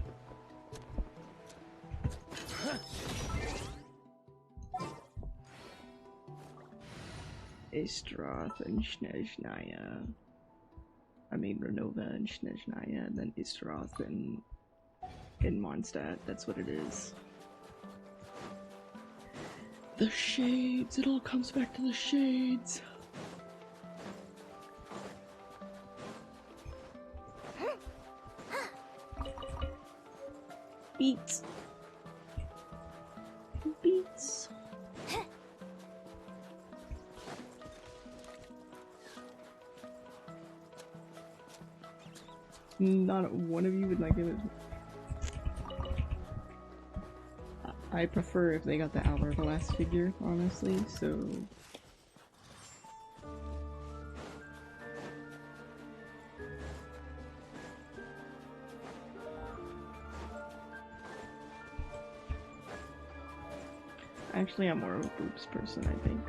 Istroth and Snezhnaya. I mean Renova and Snezhnaya, and then Istroth and Mondstadt. That's what it is. The shades. It all comes back to the shades. Beats. Beats. Not one of you would like it. I prefer if they got the Hourglass figure, honestly, so... Actually, I'm more of a boobs person, I think.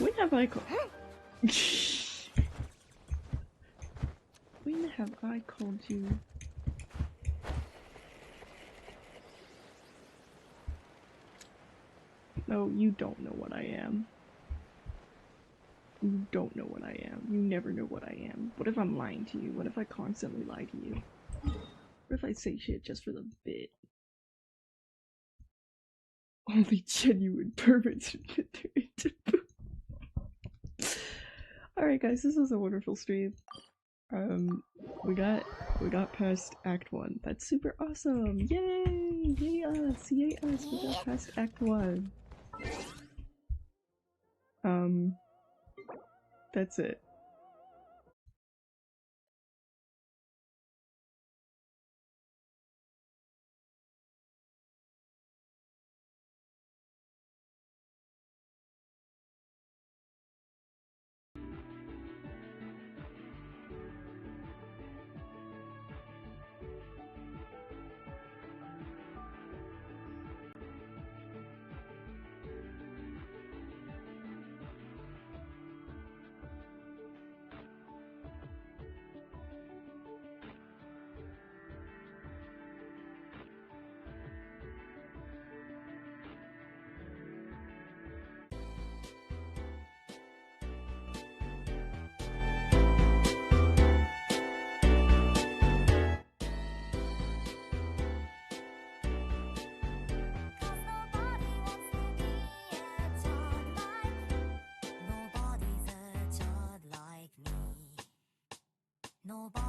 When have I When have I called you? No, you don't know what I am. You don't know what I am. You never know what I am. What if I'm lying to you? What if I constantly lie to you? What if I say shit just for the bit? Only genuine perverts admit they're into boobs. Alright guys, this was a wonderful stream. We got past Act 1. That's super awesome! Yay! Yay us! Yay us! We got past Act 1. That's it. nobody.